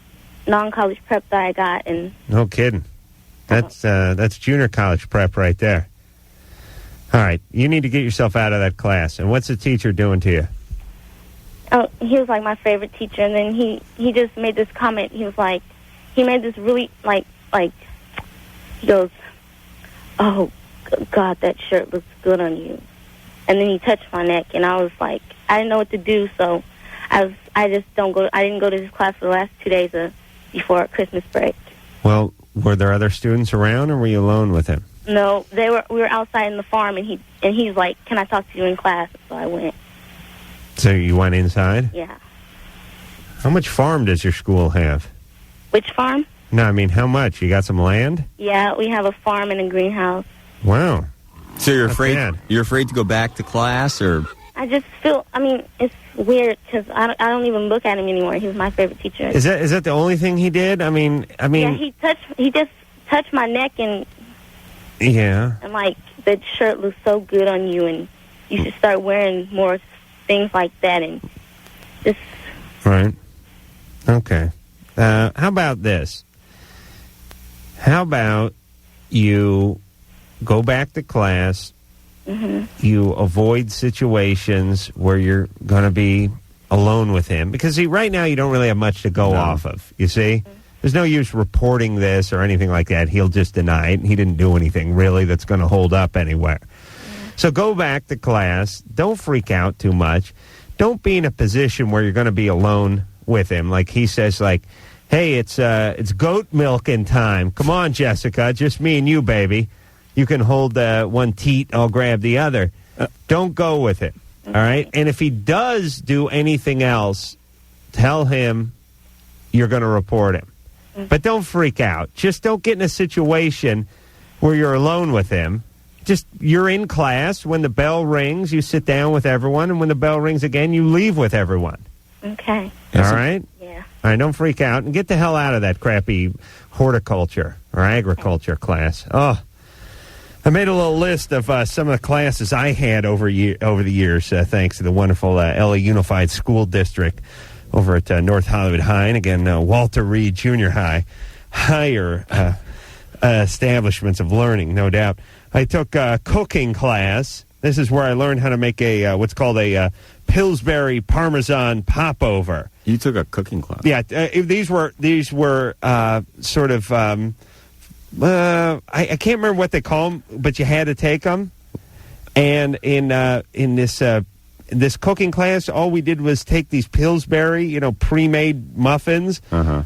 non-college prep that I got. And no kidding. That's junior college prep right there. All right, you need to get yourself out of that class. And what's the teacher doing to you? Oh, he was like my favorite teacher, and then he just made this comment. He was like, he made this really like he goes, "Oh God, that shirt looks good on you." And then he touched my neck, and I was like, I didn't know what to do, so I didn't go to this class for the last 2 days before Christmas break. Well, were there other students around, or were you alone with him? No, we were outside in the farm, and he's like, "Can I talk to you in class?" So I went. So you went inside? Yeah. How much farm does your school have? Which farm? No, I mean, how much? You got some land? Yeah, we have a farm and a greenhouse. Wow. So you're afraid to go back to class, or? I just feel, I mean, it's weird because I don't even look at him anymore. He was my favorite teacher. Is that the only thing he did? I mean. Yeah, he just touched my neck and. Yeah. And like the shirt looks so good on you, and you should start wearing more things like that, and just. Right. Okay. How about this? How about you go back to class? Mm-hmm. You avoid situations where you're going to be alone with him. Because, see, right now you don't really have much to go off of, you see? Mm-hmm. There's no use reporting this or anything like that. He'll just deny it, and he didn't do anything, really, that's going to hold up anywhere. Mm-hmm. So go back to class. Don't freak out too much. Don't be in a position where you're going to be alone with him. Like he says, like, hey, it's goat milking time. Come on, Jessica, just me and you, baby. You can hold one teat, I'll grab the other. Don't go with it, all right? And if he does do anything else, tell him you're going to report him. But don't freak out. Just don't get in a situation where you're alone with him. Just, you're in class. When the bell rings, you sit down with everyone. And when the bell rings again, you leave with everyone. Okay. All right? Yeah. All right, don't freak out. And get the hell out of that crappy horticulture or agriculture class. Oh, I made a little list of some of the classes I had over the years, thanks to the wonderful LA Unified School District over at North Hollywood High. And again, Walter Reed Junior High. Higher establishments of learning, no doubt. I took a cooking class. This is where I learned how to make a what's called a Pillsbury Parmesan popover. You took a cooking class? Yeah, these were sort of I can't remember what they call them, but you had to take them. And in this cooking class, all we did was take these Pillsbury, pre-made muffins,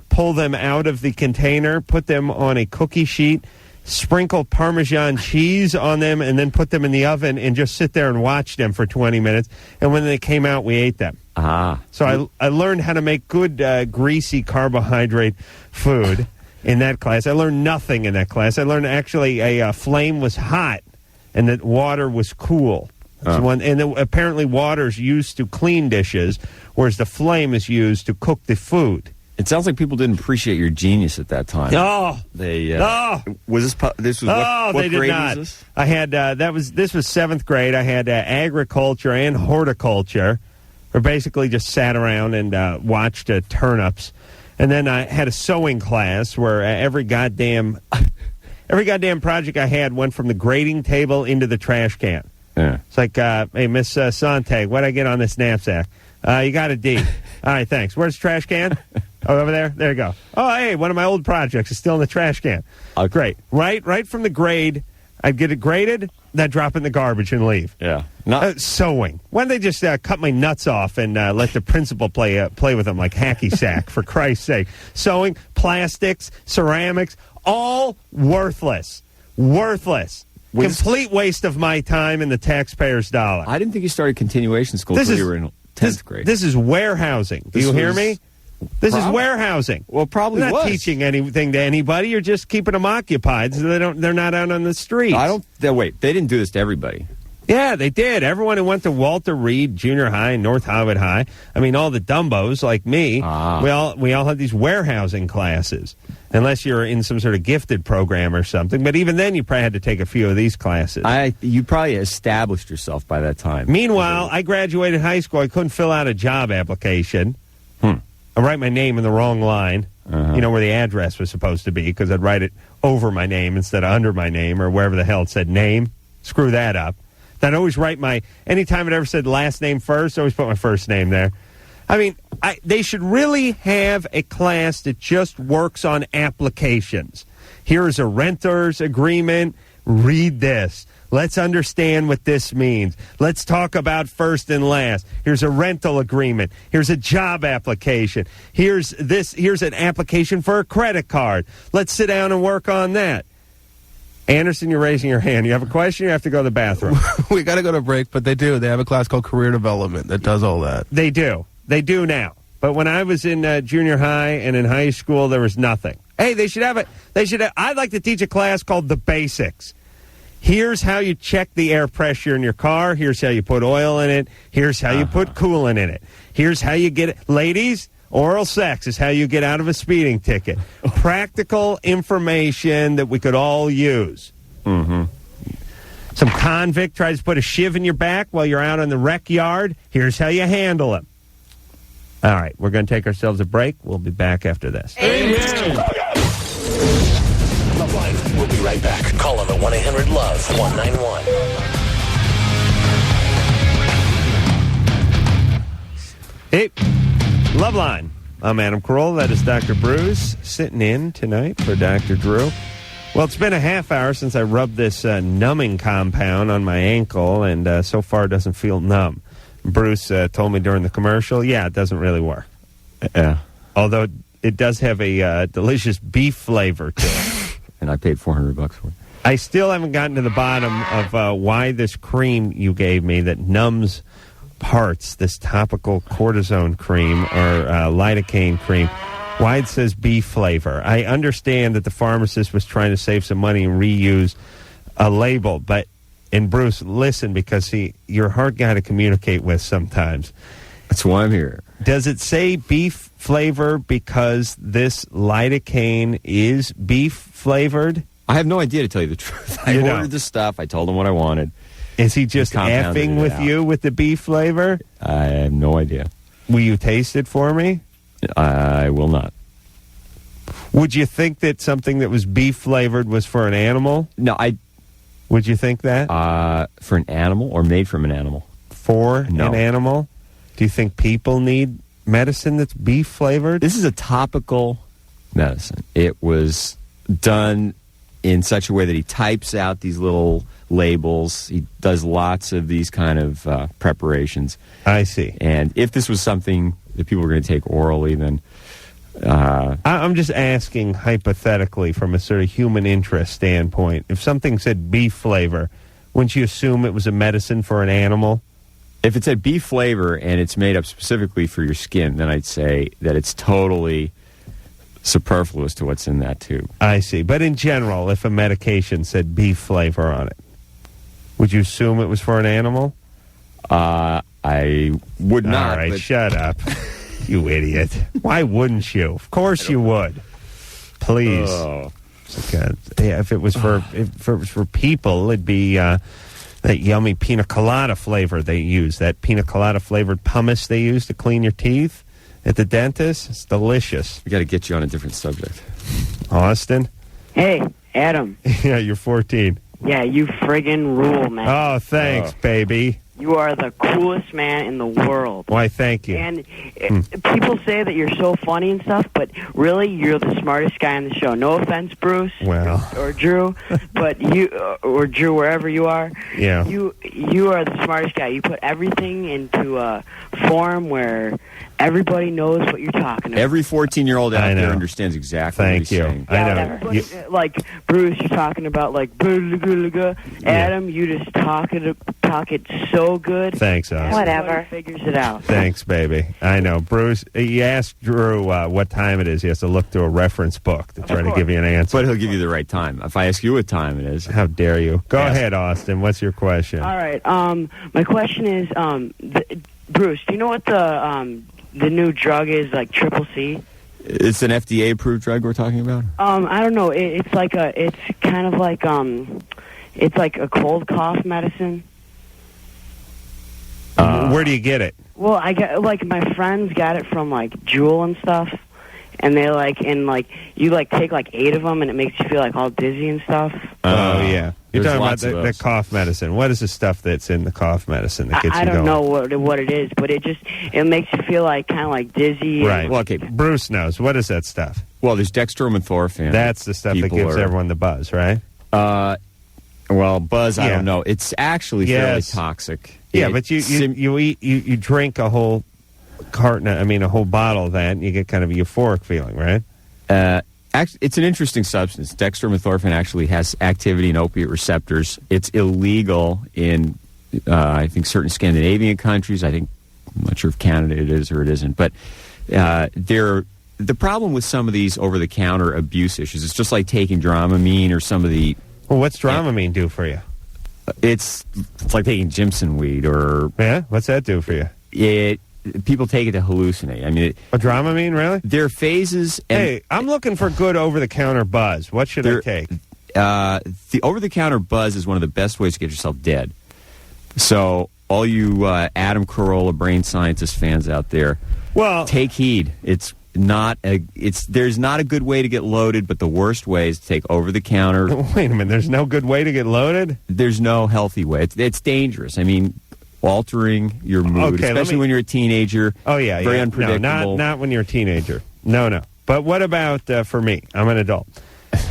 pull them out of the container, put them on a cookie sheet, sprinkle Parmesan cheese on them, and then put them in the oven and just sit there and watch them for 20 minutes. And when they came out, we ate them. So I learned how to make good, greasy carbohydrate food in that class. I learned nothing in that class. I learned actually a flame was hot and that water was cool. Apparently water's used to clean dishes, whereas the flame is used to cook the food. It sounds like people didn't appreciate your genius at that time. Oh, was this? What they did grade not. was this? I had this was 7th grade. I had agriculture and horticulture. We basically just sat around and watched turnips, and then I had a sewing class where every goddamn project I had went from the grading table into the trash can. Yeah. It's like, hey, Miss Sontag, what'd I get on this knapsack? You got a D. All right, thanks. Where's the trash can? Oh, over there? There you go. Oh, hey, one of my old projects is still in the trash can. Great. Right from the grade, I'd get it graded, then drop it in the garbage and leave. Yeah. Sewing. Why don't they just cut my nuts off and let the principal play with them like hacky sack, for Christ's sake? Sewing, plastics, ceramics, all worthless. Worthless. Complete waste of my time and the taxpayer's dollar. I didn't think you started continuation school until you were in 10th grade. This is warehousing. Do you hear me? This is warehousing. Well, probably You're not teaching anything to anybody. You're just keeping them occupied so they're not out on the streets. Wait, they didn't do this to everybody. Yeah, they did. Everyone who went to Walter Reed Junior High and North Hollywood High, I mean, all the dumbos like me, we all had these warehousing classes, unless you're in some sort of gifted program or something. But even then, you probably had to take a few of these classes. You probably established yourself by that time. Meanwhile, I graduated high school. I couldn't fill out a job application. I write my name in the wrong line, where the address was supposed to be, because I'd write it over my name instead of under my name, or wherever the hell it said name. Screw that up. I'd always write anytime it ever said last name first, I always put my first name there. I mean, they should really have a class that just works on applications. Here is a renter's agreement. Read this. Let's understand what this means. Let's talk about first and last. Here's a rental agreement. Here's a job application. Here's an application for a credit card. Let's sit down and work on that. Anderson, you're raising your hand. You have a question? You have to go to the bathroom. We got to go to break, but they do. They have a class called Career Development that does all that. They do. They do now. But when I was in junior high and in high school, there was nothing. Hey, they should have I'd like to teach a class called The Basics. Here's how you check the air pressure in your car. Here's how you put oil in it. Here's how you put coolant in it. Here's how you get it. Ladies, oral sex is how you get out of a speeding ticket. Practical information that we could all use. Mm-hmm. Some convict tries to put a shiv in your back while you're out in the rec yard. Here's how you handle him. All right, we're going to take ourselves a break. We'll be back after this. Amen. LoveLine. We'll be right back. Call on the 1-800-LOVE-191. Hey, LoveLine. I'm Adam Carolla. That is Dr. Bruce sitting in tonight for Dr. Drew. Well, it's been a half hour since I rubbed this numbing compound on my ankle, and so far it doesn't feel numb. Bruce told me during the commercial, it doesn't really work. Although it does have a delicious beef flavor to it. And I paid $400 for it. I still haven't gotten to the bottom of why this cream you gave me that numbs parts, this topical cortisone cream or lidocaine cream, why it says beef flavor. I understand that the pharmacist was trying to save some money and reuse a label, and Bruce, listen, because you're a hard guy to communicate with sometimes. That's why I'm here. Does it say beef flavor because this lidocaine is beef flavored? I have no idea, to tell you the truth. I ordered the stuff. I told him what I wanted. Is he just effing with you with the beef flavor? I have no idea. Will you taste it for me? I will not. Would you think that something that was beef flavored was for an animal? No, Would you think that? For an animal or made from an animal? For an animal? Do you think people need medicine that's beef flavored? This is a topical medicine. It was done in such a way that he types out these little labels. He does lots of these kind of preparations. I see. And if this was something that people were going to take orally, then... I'm just asking hypothetically from a sort of human interest standpoint. If something said beef flavor, wouldn't you assume it was a medicine for an animal? If it said beef flavor and it's made up specifically for your skin, then I'd say that it's totally superfluous to what's in that tube. I see. But in general, if a medication said beef flavor on it, would you assume it was for an animal? I would not. All right, shut up. You idiot. Why wouldn't you? Of course you would. Please. Oh. If it was for people, it'd be that yummy pina colada flavor they use. That pina colada flavored pumice they use to clean your teeth at the dentist. It's delicious. We got to get you on a different subject. Austin? Hey, Adam. Yeah, you're 14. Yeah, you friggin' rule, man. Oh, thanks, baby. You are the coolest man in the world. Why, thank you. And people say that you're so funny and stuff, but really, you're the smartest guy on the show. No offense, Bruce. Well. Or Drew, but you, or Drew, wherever you are. Yeah. You are the smartest guy. You put everything into a form where everybody knows what you're talking about. Every 14-year-old out there understands exactly what he's saying. I know. Like, Bruce, you're talking about, like, Adam, you just talk it so good. Thanks, Austin. Whatever. Figures it out. Thanks, baby. I know. Bruce, you asked Drew what time it is. He has to look through a reference book to try to give you an answer. But he'll give you the right time. If I ask you what time it is. How dare you? Go ahead, Austin. What's your question? All right. My question is, Bruce, do you know what the new drug is, like Triple C? It's an FDA-approved drug we're talking about? I don't know. It's kind of like it's like a cold cough medicine. Where do you get it? Well, I got my friends got it from Jewel and stuff, and they you take 8 of them, and it makes you feel all dizzy and stuff. Oh yeah, you're talking about the cough medicine. What is the stuff that's in the cough medicine that gets you going? I don't know what it is, but it makes you feel kind of dizzy. Right. Well, okay. Bruce knows. What is that stuff? Well, there's dextromethorphan. That's the stuff that gives everyone the buzz, right? Well, buzz, I don't know. It's actually fairly toxic. Yeah, but you drink a whole carton, a whole bottle of that, and you get kind of a euphoric feeling, right? It's an interesting substance. Dextromethorphan actually has activity in opiate receptors. It's illegal in, I think, certain Scandinavian countries. I'm not sure if Canada it is or it isn't. But the problem with some of these over-the-counter abuse issues, it's just like taking Dramamine or some of the... Well, what's Dramamine do for you? It's like taking Jimson weed or... Yeah? What's that do for you? People take it to hallucinate. I mean... Dramamine, really? There are phases... And hey, I'm looking for good over-the-counter buzz. What should I take? The over-the-counter buzz is one of the best ways to get yourself dead. So, all you Adam Carolla brain scientist fans out there, take heed. There's not a good way to get loaded, but the worst way is to take over-the-counter. Wait a minute, there's no good way to get loaded? There's no healthy way. It's dangerous. I mean, altering your mood, especially when you're a teenager. Oh, yeah. Very unpredictable. No, not when you're a teenager. No. But what about, for me? I'm an adult.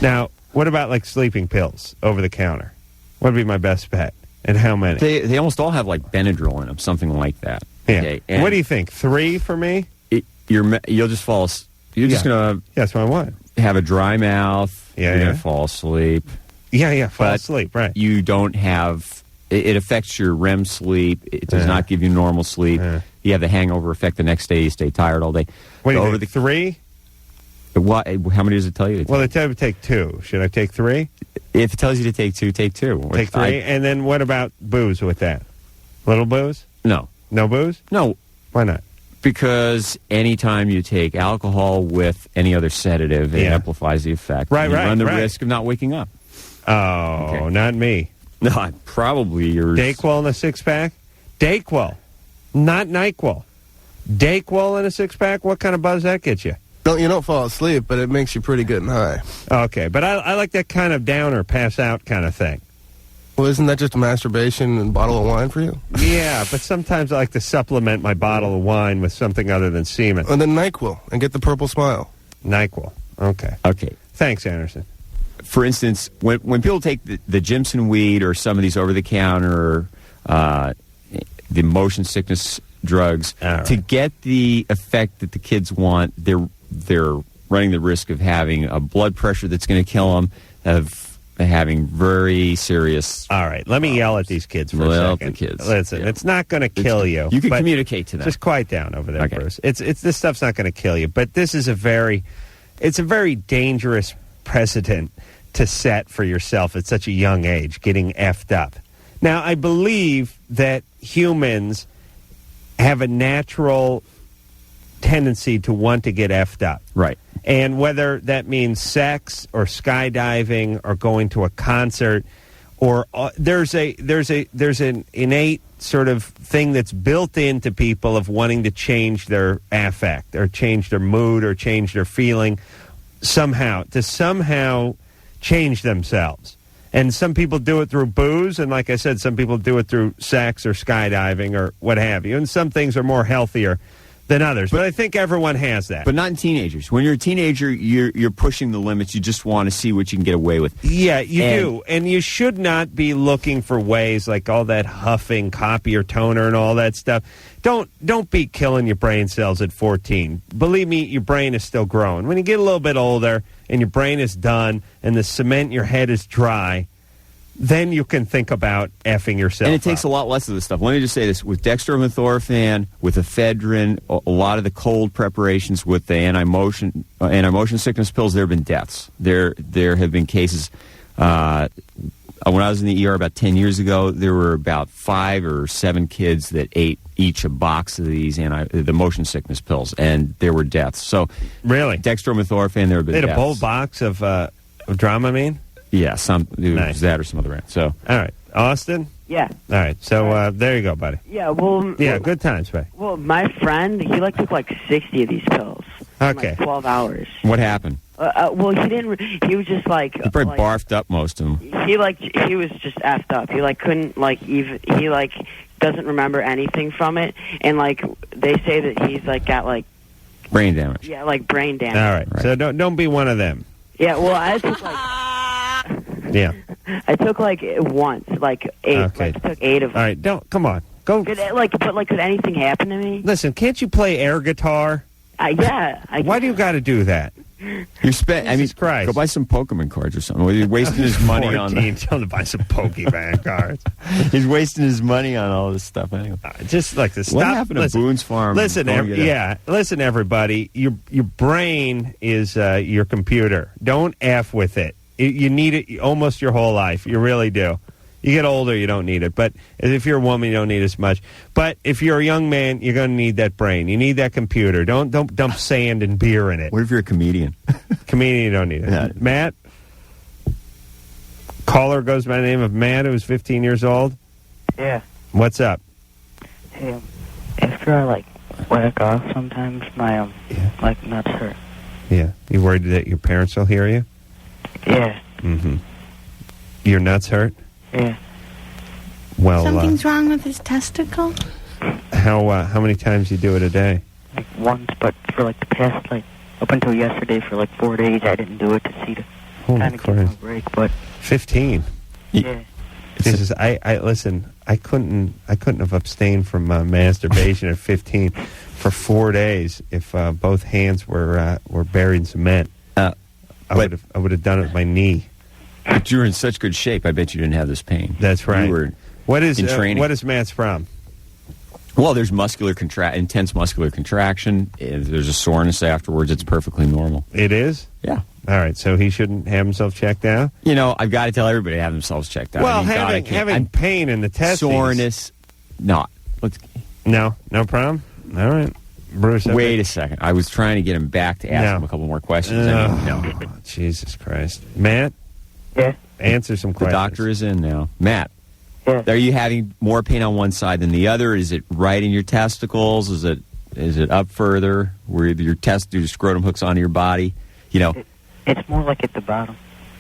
Now, what about, like, sleeping pills over-the-counter? What would be my best bet? And how many? They almost all have, like, Benadryl in them, something like that. Yeah. Okay? What do you think? 3 for me? You'll just fall. You're just gonna. That's what I want. Have a dry mouth. You're gonna fall asleep. Fall asleep. Right. You don't have. It affects your REM sleep. It does not give you normal sleep. You have the hangover effect the next day. You stay tired all day. What do you think? 3? What? How many does it tell you to take? Well, it tells you to take 2. Should I take 3? If it tells you to take 2, take 2. Take 3. And then what about booze with that? Little booze? No. No booze? No. Why not? Because anytime you take alcohol with any other sedative, it amplifies the effect. Right, you run the right. risk of not waking up. Oh, not me. No, probably yours. Dayquil in a 6-pack? Dayquil, not NyQuil. Dayquil in a 6-pack? What kind of buzz that gets you? You don't fall asleep, but it makes you pretty good and high. Okay, but I like that kind of downer, pass out kind of thing. Well, isn't that just a masturbation and bottle of wine for you? Yeah, but sometimes I like to supplement my bottle of wine with something other than semen. And then NyQuil, and get the purple smile. NyQuil. Okay. Thanks, Anderson. For instance, when people take the Jimson weed or some of these over-the-counter, the motion sickness drugs, to get the effect that the kids want, they're running the risk of having a blood pressure that's going to kill them, of having very serious... All right, let me yell at these kids for a second. The kids. Listen, it's not going to kill you. You can communicate to them. Just quiet down over there, Bruce. This stuff's not going to kill you, but this is a very dangerous precedent to set for yourself at such a young age, getting effed up. Now, I believe that humans have a natural tendency to want to get effed up. Right. And whether that means sex or skydiving or going to a concert, or there's an innate sort of thing that's built into people of wanting to change their affect or change their mood or change their feeling somehow change themselves. And some people do it through booze, and like I said, some people do it through sex or skydiving or what have you. And some things are more healthier than others. But I think everyone has that. But not in teenagers. When you're a teenager, you're pushing the limits. You just want to see what you can get away with. Yeah, you do. And you should not be looking for ways like all that huffing, copier toner and all that stuff. Don't be killing your brain cells at 14. Believe me, your brain is still growing. When you get a little bit older and your brain is done and the cement in your head is dry, then you can think about effing yourself. And it takes a lot less of this stuff. Let me just say this. With dextromethorphan, with ephedrine, a lot of the cold preparations with the anti-motion sickness pills, there have been deaths. There have been cases. When I was in the ER about 10 years ago, there were about 5 or 7 kids that ate each a box of these the motion sickness pills, and there were deaths. So, really? Dextromethorphan, there have been deaths. They had a whole deaths. box of Dramamine? Yeah, Nice. that or some other brand. So, all right, Austin. Yeah. All right, so there you go, buddy. Yeah. Well. Good times, buddy. Well, my friend, he took 60 of these pills. Okay. In 12 hours. What happened? Well, he didn't. He was just He probably barfed up most of them. He was just effed up. He couldn't even. He doesn't remember anything from it, and they say that he's got brain damage. Yeah, brain damage. All right. So don't be one of them. Yeah. Well, I took Yeah. I took once, 8. Okay. I took 8 of them. All right, come on. Go. Could anything happen to me? Listen, can't you play air guitar? Yeah. Why do you got to do that? Jesus Christ. Go buy some Pokemon cards or something. Well, you're wasting his money on that. Tell him to buy some Pokemon cards. He's wasting his money on all this stuff anyway. Just like this. What happened to Boone's Farm? Listen, listen, everybody. Your brain is your computer. Don't F with it. You need it almost your whole life. You really do. You get older, you don't need it. But if you're a woman, you don't need as much. But if you're a young man, you're going to need that brain. You need that computer. Don't dump sand and beer in it. What if you're a comedian? Comedian, you don't need it. Matt? Caller goes by the name of Matt, who's 15 years old. Yeah. What's up? Hey, after I whack off, sometimes my nuts hurt. Yeah. You worried that your parents will hear you? Yeah. Mm-hmm. Your nuts hurt? Yeah. Well, Something's wrong with his testicle? how many times you do it a day? Once, but for the past up until yesterday for 4 days, I didn't do it to see the kind of give me a break. But 15. Yeah. Jesus, I listen. I couldn't have abstained from masturbation at 15 for 4 days if both hands were buried in cement. I would have done it with my knee. But you were in such good shape. I bet you didn't have this pain. That's right. You were what is training. What is Matt's problem? Well, there's intense muscular contraction. If there's a soreness afterwards, it's perfectly normal. It is? Yeah. All right, so he shouldn't have himself checked out? I've got to tell everybody to have themselves checked out. Well, having pain in the testes. Soreness, not. No problem? All right. Bruce. Wait a second. I was trying to get him back to ask him a couple more questions. No. Jesus Christ. Matt? Yeah? Answer some questions. The doctor is in now. Matt? Yeah. Are you having more pain on one side than the other? Is it right in your testicles? Is it up further where your scrotum hooks onto your body? It's more at the bottom.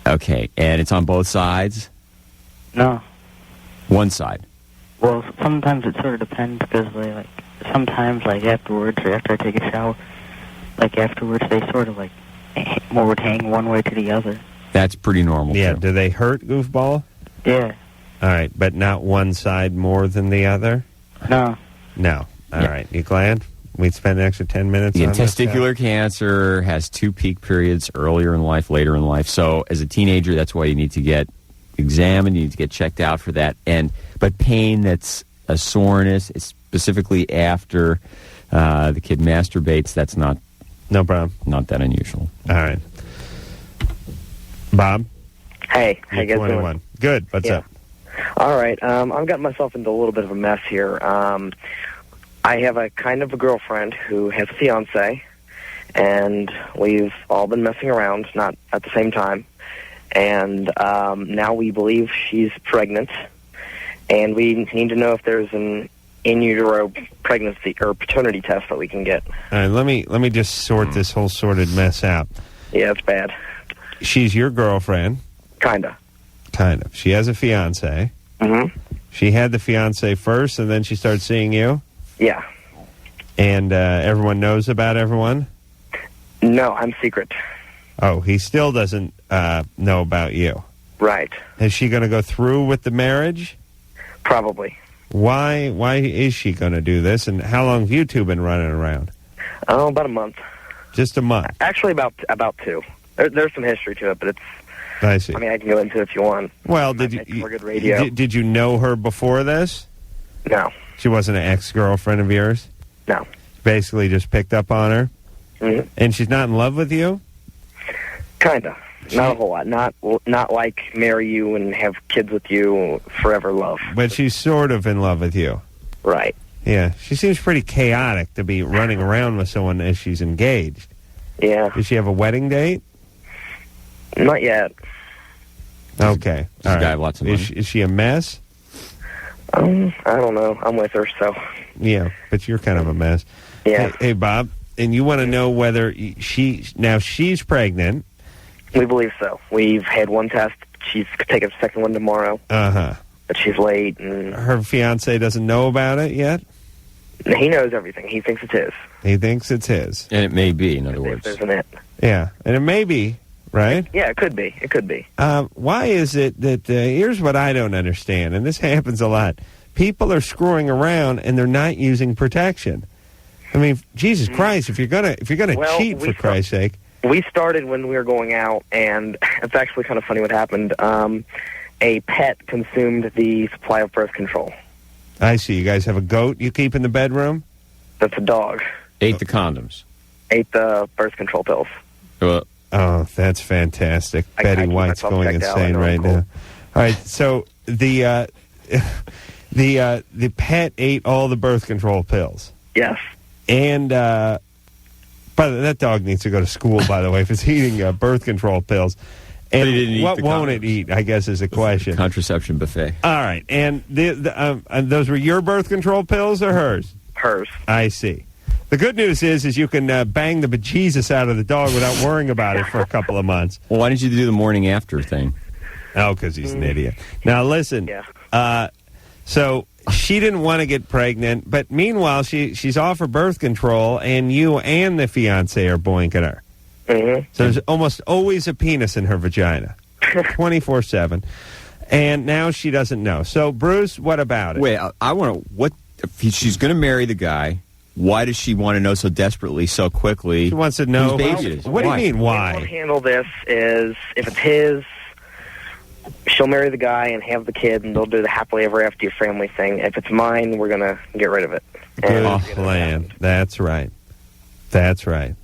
Okay, and it's on both sides? No. One side? Well, sometimes it sort of depends because sometimes afterwards or after I take a shower, afterwards they sort of more would hang one way to the other. That's pretty normal. Yeah, too. do they hurt, goofball? Yeah. All right, but not one side more than the other? No. No. All right. You glad we'd spend an extra 10 minutes on this? Testicular cancer has 2 peak periods, earlier in life, later in life. So as a teenager, that's why you need to get examined. You need to get checked out for that. But pain that's a soreness, it's specifically after the kid masturbates, that's not... No problem. Not that unusual. All right. Bob? Hey, how you guys 21. doing? Good. What's up? All right. I've got myself into a little bit of a mess here. I have a kind of a girlfriend who has a fiance, and we've all been messing around, not at the same time. And now we believe she's pregnant, and we need to know if there's an in utero pregnancy or paternity test that we can get. All right, let me just sort this whole sorted mess out. Yeah, it's bad. She's your girlfriend. Kind of. She has a fiance. Mm-hmm. She had the fiance first, and then she started seeing you? Yeah. And everyone knows about everyone? No, I'm secret. Oh, he still doesn't know about you? Right. Is she going to go through with the marriage? Probably. Why is she going to do this, and how long have you two been running around? Oh, about a month. Just a month? Actually, about 2. There's some history to it, but it's... I see. I mean, I can go into it if you want. Well, For good radio. Did you know her before this? No. She wasn't an ex-girlfriend of yours? No. Basically just picked up on her? Mm-hmm. And she's not in love with you? Kinda. Not a whole lot. Not like marry you and have kids with you forever love. But she's sort of in love with you. Right. Yeah. She seems pretty chaotic to be running around with someone as she's engaged. Yeah. Does she have a wedding date? Not yet. Okay. Does the guy have lots of money? Is she a mess? I don't know. I'm with her, so... Yeah, but you're kind of a mess. Yeah. Hey, Bob, and you want to know whether she's pregnant. We believe so. We've had one test. She's taking a second one tomorrow. Uh-huh. But she's late, and... Her fiancé doesn't know about it yet? He knows everything. He thinks it's his. He thinks it's his. And it may be, in other words. Isn't it? Yeah, and it may be, right? Yeah, it could be. It could be. Why is it that, here's what I don't understand, and this happens a lot. People are screwing around, and they're not using protection. I mean, Jesus Christ, if you're gonna cheat, for Christ's sake. We started when we were going out, and it's actually kind of funny what happened. A pet consumed the supply of birth control. I see. You guys have a goat you keep in the bedroom? That's a dog. Ate the condoms. Ate the birth control pills. Oh, that's fantastic. Betty keep White's myself going checked out. insane I know, right cool. now. All right, so the pet ate all the birth control pills. Yes. And that dog needs to go to school, by the way, if it's eating birth control pills. And what won't it eat, I guess, is the question. Contraception buffet. All right. And and those were your birth control pills or hers? Hers. I see. The good news is you can bang the bejesus out of the dog without worrying about it for a couple of months. Well, why didn't you do the morning after thing? Oh, because he's an idiot. Now, listen. So she didn't want to get pregnant, but meanwhile, she's off her birth control, and you and the fiance are boinking her. Mm-hmm. So there's almost always a penis in her vagina, 24/7. And now she doesn't know. So, Bruce, what about it? Wait, I want to... What? If she's going to marry the guy, why does she want to know so desperately, so quickly? She wants to know... whose baby it is. What do you mean, The way we'll handle this is, if it's his, she'll marry the guy and have the kid, and they'll do the happily ever after your family thing. If it's mine, we're going to get rid of it. Good plan. That's right. That's right.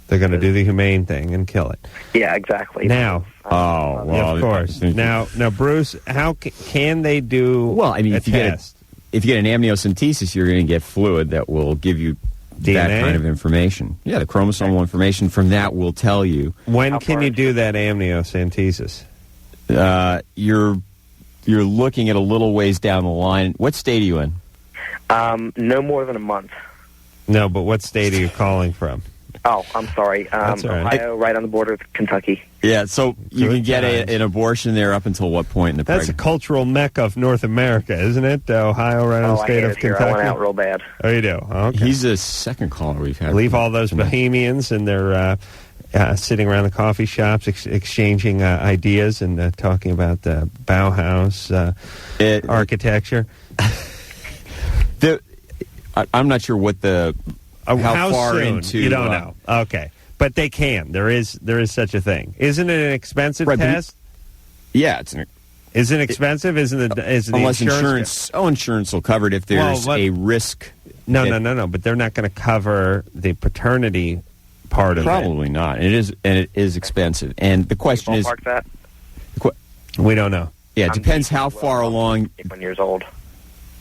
They're going to do the humane thing and kill it. Yeah, exactly. Now, well, of course. Now, Bruce, how can they do? Well, I mean, a if you get an amniocentesis, you're going to get fluid that will give you that DNA? kind of information. Yeah, the chromosomal information from that will tell you. When can you do that amniocentesis? You're looking at a little ways down the line. What state are you in? No more than a month. No, but what state are you calling from? Oh, I'm sorry. That's all right. Ohio, right on the border with Kentucky. Yeah, so you Good can get times. an abortion there up until what point in the That's a pregnancy? cultural mecca of North America, isn't it? Ohio, right on the I state hate of it here. Kentucky. I went out real bad. Oh, you do? Okay. He's the second caller we've had. Leave all those Bohemians and they're sitting around the coffee shops, exchanging ideas and talking about the Bauhaus architecture. I'm not sure what how far soon? into You don't know. Okay, but they can. There is such a thing. Isn't it an expensive test? Yeah, Is it expensive? Is the unless insurance? insurance will cover it if there's a risk. No. But they're not going to cover the paternity part of it. Probably not. And it is expensive. And the question is, Ballpark that? We don't know. Yeah, it depends how far along. 21 years old.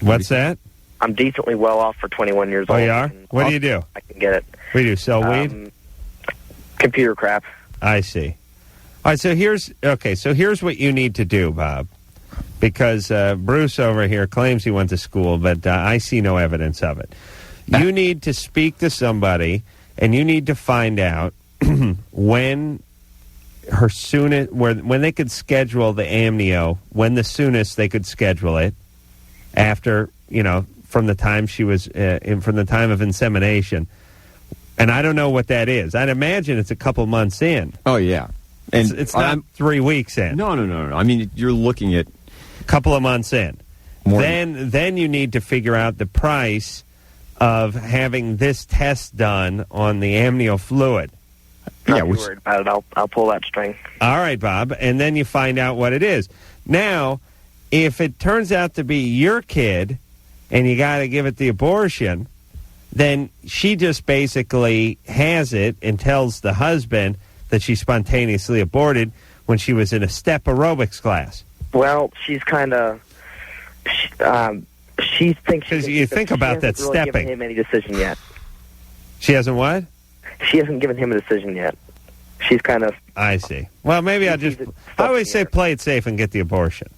What's that? I'm decently well off for 21 years Oh, old. you are? What do you do? I can get it. What do you do? Sell weed? Computer crap. I see. All right, so here's what you need to do, Bob, because Bruce over here claims he went to school, but I see no evidence of it. You need to speak to somebody, and you need to find out when they could schedule the amnio, when the soonest they could schedule it after, from the time she was from the time of insemination. And I don't know what that is. I'd imagine it's a couple months in. Oh, yeah. And it's not 3 weeks in. No. I mean, you're looking at a couple of months in. Then you need to figure out the price of having this test done on the amnio fluid. Not be worried about it. I'll pull that string. All right, Bob. And then you find out what it is. Now, if it turns out to be your kid and you got to give it the abortion, then she just basically has it and tells the husband that she spontaneously aborted when she was in a step aerobics class. Well, she's kind of... She thinks... Because you think about that really stepping. Given him any decision yet. She hasn't what? She hasn't given him a decision yet. She's kind of... I see. Well, maybe I always say play it safe and get the abortion.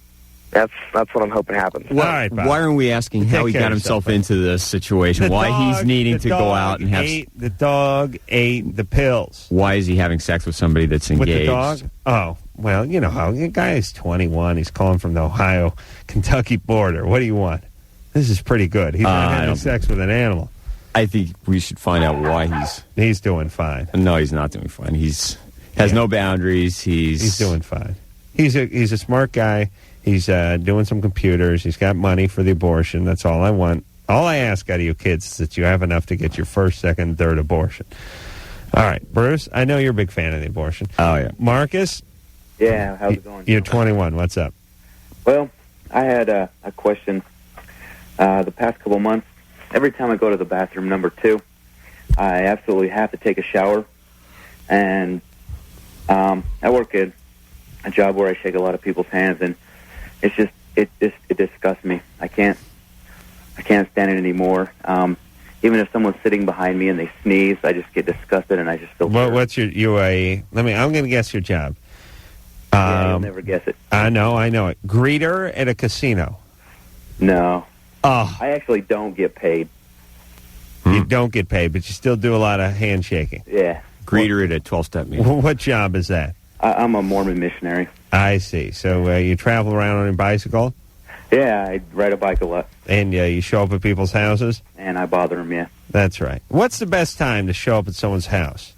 That's what I'm hoping happens. All right, Bob. Why aren't we asking how he got himself into this situation? Why he's needing to go out and have... The dog ate the pills. Why is he having sex with somebody that's engaged? With the dog? Oh, well, you know how. The guy is 21. He's calling from the Ohio-Kentucky border. What do you want? This is pretty good. He's not having sex with an animal. I think we should find out why he's doing fine. No, he's not doing fine. He's has no boundaries. He's doing fine. He's a smart guy. He's doing some computers. He's got money for the abortion. That's all I want. All I ask out of you kids is that you have enough to get your first, second, third abortion. All right, Bruce, I know you're a big fan of the abortion. Oh, yeah. Marcus? Yeah, how's it going? You're 21. What's up? Well, I had a question. The past couple months, every time I go to the bathroom, number 2, I absolutely have to take a shower. And I work at a job where I shake a lot of people's hands, and it's just it disgusts me. I can't stand it anymore. Even if someone's sitting behind me and they sneeze, I just get disgusted and I just feel. What's your I'm going to guess your job. Yeah, you'll never guess it. I know it. Greeter at a casino. No. Oh. I actually don't get paid. You don't get paid, but you still do a lot of handshaking. Yeah. Greeter at a 12-step meeting. What job is that? I'm a Mormon missionary. I see. So you travel around on a bicycle? Yeah, I ride a bike a lot. And you show up at people's houses? And I bother them, yeah. That's right. What's the best time to show up at someone's house?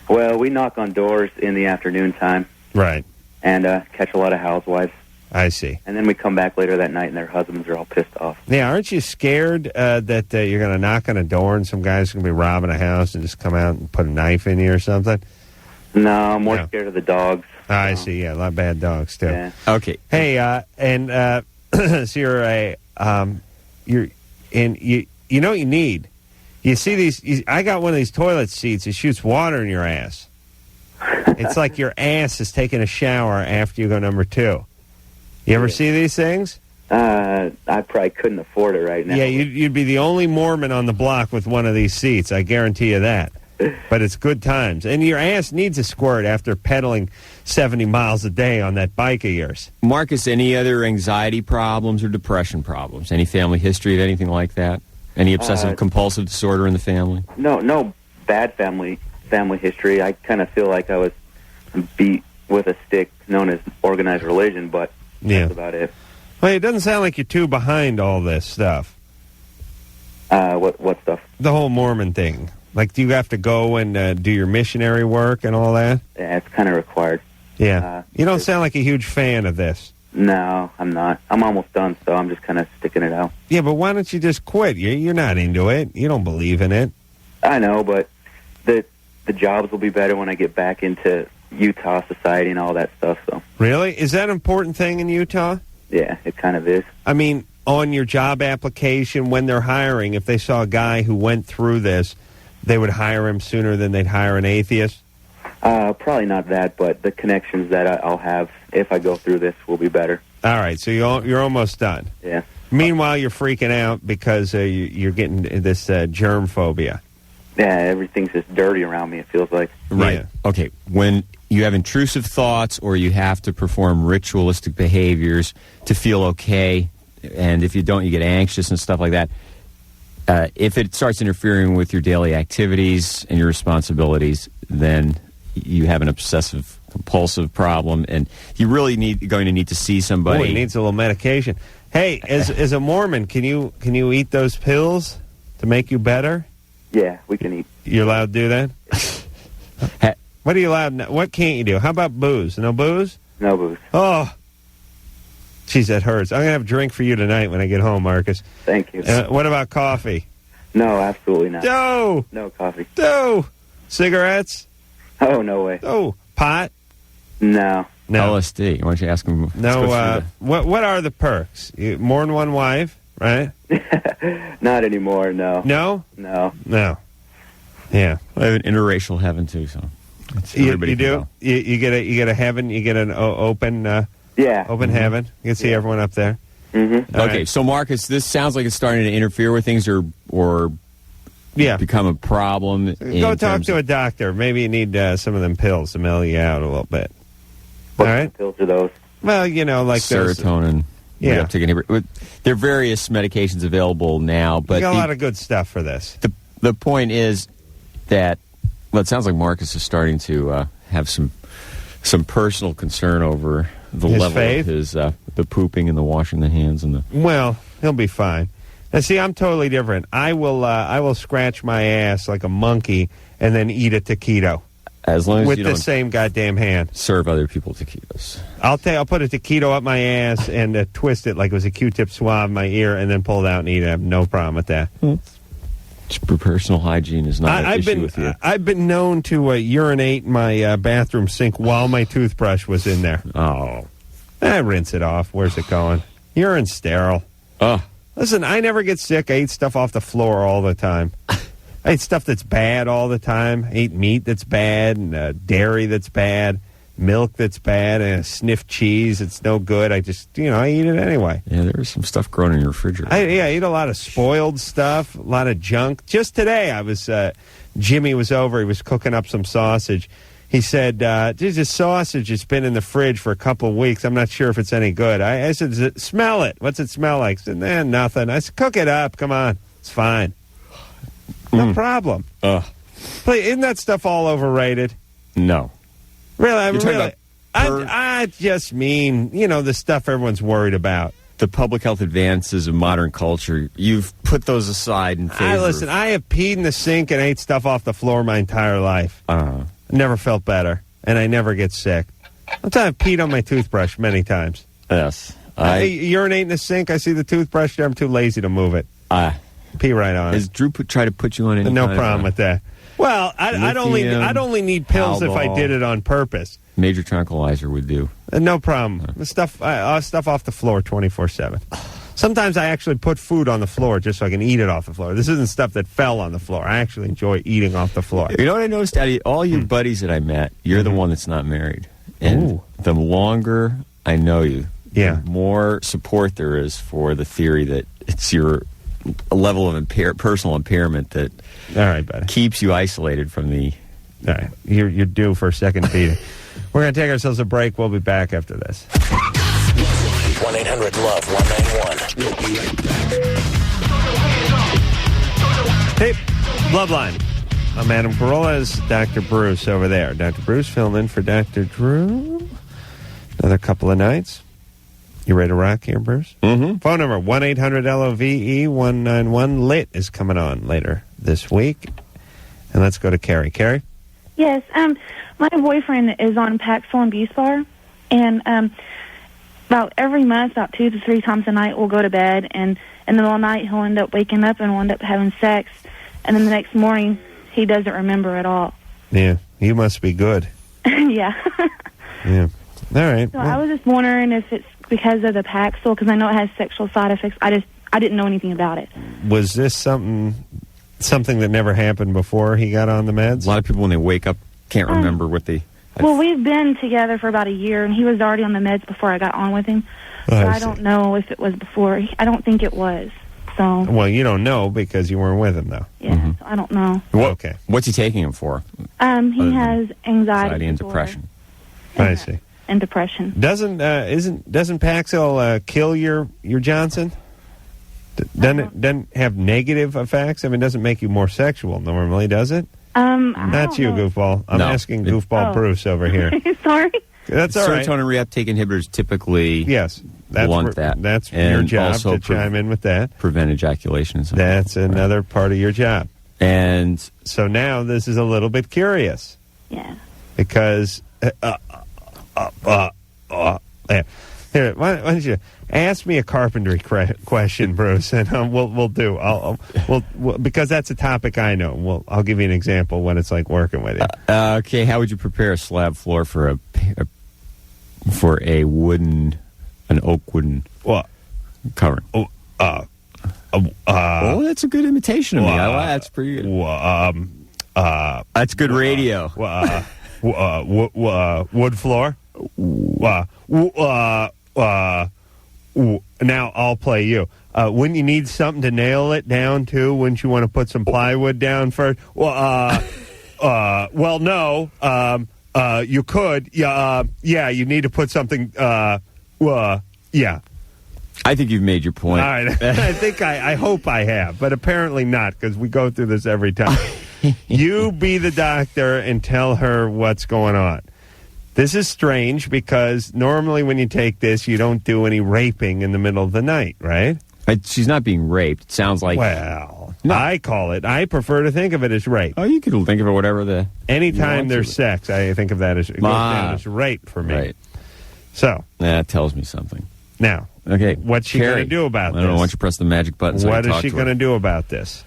Well, we knock on doors in the afternoon time. Right. And catch a lot of housewives. I see. And then we come back later that night and their husbands are all pissed off. Yeah, aren't you scared that you're going to knock on a door and some guy's going to be robbing a house and just come out and put a knife in you or something? No, I'm more scared of the dogs. I see, yeah, a lot of bad dogs, too. Yeah. Okay. Hey, so you know what you need? You see these, I got one of these toilet seats, it shoots water in your ass. It's like your ass is taking a shower after you go number 2. You ever see these things? I probably couldn't afford it right now. Yeah, you'd be the only Mormon on the block with one of these seats. I guarantee you that. But it's good times. And your ass needs a squirt after pedaling 70 miles a day on that bike of yours. Marcus, any other anxiety problems or depression problems? Any family history of anything like that? Any obsessive-compulsive disorder in the family? No bad family history. I kind of feel like I was beat with a stick known as organized religion, but that's about it. Well, it doesn't sound like you're too behind all this stuff. What stuff? The whole Mormon thing. Like, do you have to go and do your missionary work and all that? Yeah, it's kind of required. Yeah. You don't sound like a huge fan of this. No, I'm not. I'm almost done, so I'm just kind of sticking it out. Yeah, but why don't you just quit? You're not into it. You don't believe in it. I know, but the jobs will be better when I get back into Utah society and all that stuff. So. Really? Is that an important thing in Utah? Yeah, it kind of is. I mean, on your job application, when they're hiring, if they saw a guy who went through this, they would hire him sooner than they'd hire an atheist? Probably not that, but the connections that I'll have if I go through this will be better. All right, so you're almost done. Yeah. Meanwhile, you're freaking out because you're getting this germ phobia. Yeah, everything's just dirty around me, it feels like. Right. Yeah. Okay, when you have intrusive thoughts or you have to perform ritualistic behaviors to feel okay, and if you don't, you get anxious and stuff like that, if it starts interfering with your daily activities and your responsibilities, then you have an obsessive-compulsive problem, and you really going to need to see somebody. Oh, he needs a little medication. Hey, as a Mormon, can you eat those pills to make you better? Yeah, we can eat. You're allowed to do that? What are you allowed? What can't you do? How about booze? No booze? No booze. Oh. Jeez, that hurts. I'm going to have a drink for you tonight when I get home, Marcus. Thank you. What about coffee? No, absolutely not. No. No coffee. No. Cigarettes? Oh, no way. Oh, pot? No. LSD. Why don't you ask him? No. What are the perks? More than one wife, right? Not anymore, no. No? No. No. Yeah. I have an interracial heaven, too, so. You do? You get a heaven? You get an open... open heaven. You can see everyone up there. Mm-hmm. Okay, so Marcus, this sounds like it's starting to interfere with things or become a problem. Go talk to a doctor. Maybe you need some of them pills to mellow you out a little bit. What all right? pills are those? Well, like serotonin. Yeah. There are various medications available now, but you got a lot of good stuff for this. The point is that it sounds like Marcus is starting to have some personal concern over the his level faith? of his the pooping and the washing the hands and the. Well, he'll be fine. Now, see, I'm totally different. I will scratch my ass like a monkey and then eat a taquito. As long as with you the don't same goddamn hand. Serve other people taquitos. I'll put a taquito up my ass and twist it like it was a Q-tip swab in my ear and then pull it out and eat it. I have no problem with that. Personal hygiene is not an issue with you. I've been known to urinate in my bathroom sink while my toothbrush was in there. Oh. I rinse it off. Where's it going? Urine's sterile. Oh. Listen, I never get sick. I eat stuff off the floor all the time. I eat stuff that's bad all the time. I eat meat that's bad and dairy that's bad. milk that's bad and I sniff cheese. It's no good. I just, I eat it anyway. Yeah, there's some stuff growing in your refrigerator. I eat a lot of spoiled stuff, a lot of junk. Just today, Jimmy was over. He was cooking up some sausage. He said, this sausage has been in the fridge for a couple of weeks. I'm not sure if it's any good. I said, smell it. What's it smell like? He said, nothing. I said, cook it up. Come on. It's fine. No problem. But isn't that stuff all overrated? No. Really? I just mean, the stuff everyone's worried about. The public health advances of modern culture, you've put those aside in favor. Listen, I have peed in the sink and ate stuff off the floor my entire life. Never felt better, and I never get sick. I've peed on my toothbrush many times. Yes. I urinate in the sink. I see the toothbrush there. I'm too lazy to move it. Pee right on it. Has Drew try to put you on any No problem with that. Well, I'd only need pills if I did it on purpose. Major tranquilizer would do. No problem. Stuff off the floor 24/7. Sometimes I actually put food on the floor just so I can eat it off the floor. This isn't stuff that fell on the floor. I actually enjoy eating off the floor. You know what I noticed, Eddie? All your buddies that I met, you're the one that's not married. And the longer I know you, the more support there is for the theory that it's your level of personal impairment that keeps you isolated from the... All right. You're due for a second feeding. We're going to take ourselves a break. We'll be back after this. 1-800-LOVE-191. We'll be right back. Hey, LoveLine. I'm Adam Carolla's Dr. Bruce over there. Dr. Bruce filling in for Dr. Drew. Another couple of nights. You ready to rock here, Bruce? Mm-hmm. Phone number, 1-800-LOVE-191. Lit is coming on later this week. And let's go to Carrie. Carrie? Yes, my boyfriend is on Paxil and Buspar, and about every month, about 2 to 3 times a night, we'll go to bed, and in the middle of the night, he'll end up waking up and we'll end up having sex, and then the next morning, he doesn't remember at all. Yeah, you must be good. Yeah. Yeah. All right. So I was just wondering if it's because of the Paxil, because I know it has sexual side effects. I didn't know anything about it. Was this something that never happened before he got on the meds? A lot of people, when they wake up, can't remember what they... Well, we've been together for about a year, and he was already on the meds before I got on with him. So I don't know if it was before. I don't think it was. So. Well, you don't know because you weren't with him, though. Yeah, so I don't know. Okay. What's he taking him for? He has anxiety and depression. I see. And depression. Doesn't Paxil kill your Johnson? Doesn't have negative effects? I mean, it doesn't make you more sexual normally, does it? That's you, goofball. I'm asking goofball Bruce over here. Sorry. That's all right. Serotonin reuptake inhibitors typically blunt that. That's your job also to chime in with that. Prevent ejaculation. That's another part of your job. And so now this is a little bit curious. Yeah. Because here, why don't you ask me a carpentry question, Bruce, and we'll do. We'll because that's a topic I know. I'll give you an example when it's like working with you. Okay, how would you prepare a slab floor for an oak wooden covering? That's a good imitation of me. That's pretty good. That's good radio. Wood floor. Now I'll play you. Wouldn't you need something to nail it down to? Wouldn't you want to put some plywood down first? Well, no. You could. Yeah. You need to put something. Yeah. I think you've made your point. All right. I hope I have, but apparently not, because we go through this every time. You be the doctor and tell her what's going on. This is strange because normally when you take this, you don't do any raping in the middle of the night, right? She's not being raped. It sounds like... Well, no. I prefer to think of it as rape. Oh, you could think of it whatever Anytime there's sex, I think of that as... It goes down as rape for me. Right. So... That tells me something. Now, okay, what's she going to do about this? I don't know. Why don't you press the magic button so what is she going to do about this?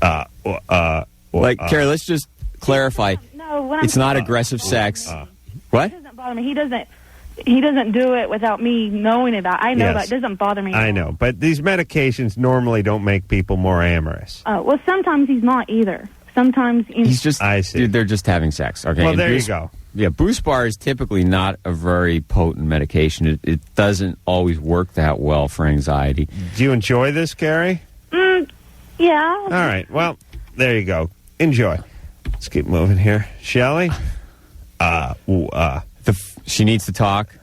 Carrie, let's just clarify. No, it's not aggressive sex. What? It doesn't bother me. He doesn't do it without me knowing about it. I know that. It doesn't bother me. I know, but these medications normally don't make people more amorous. Well, sometimes he's not either. Sometimes he's just... I see. Dude, they're just having sex. Okay. Well, there you go. Yeah, Boost Bar is typically not a very potent medication. It doesn't always work that well for anxiety. Do you enjoy this, Carrie? Yeah. All right. Well, there you go. Enjoy. Let's keep moving here. Shelley? She needs to talk.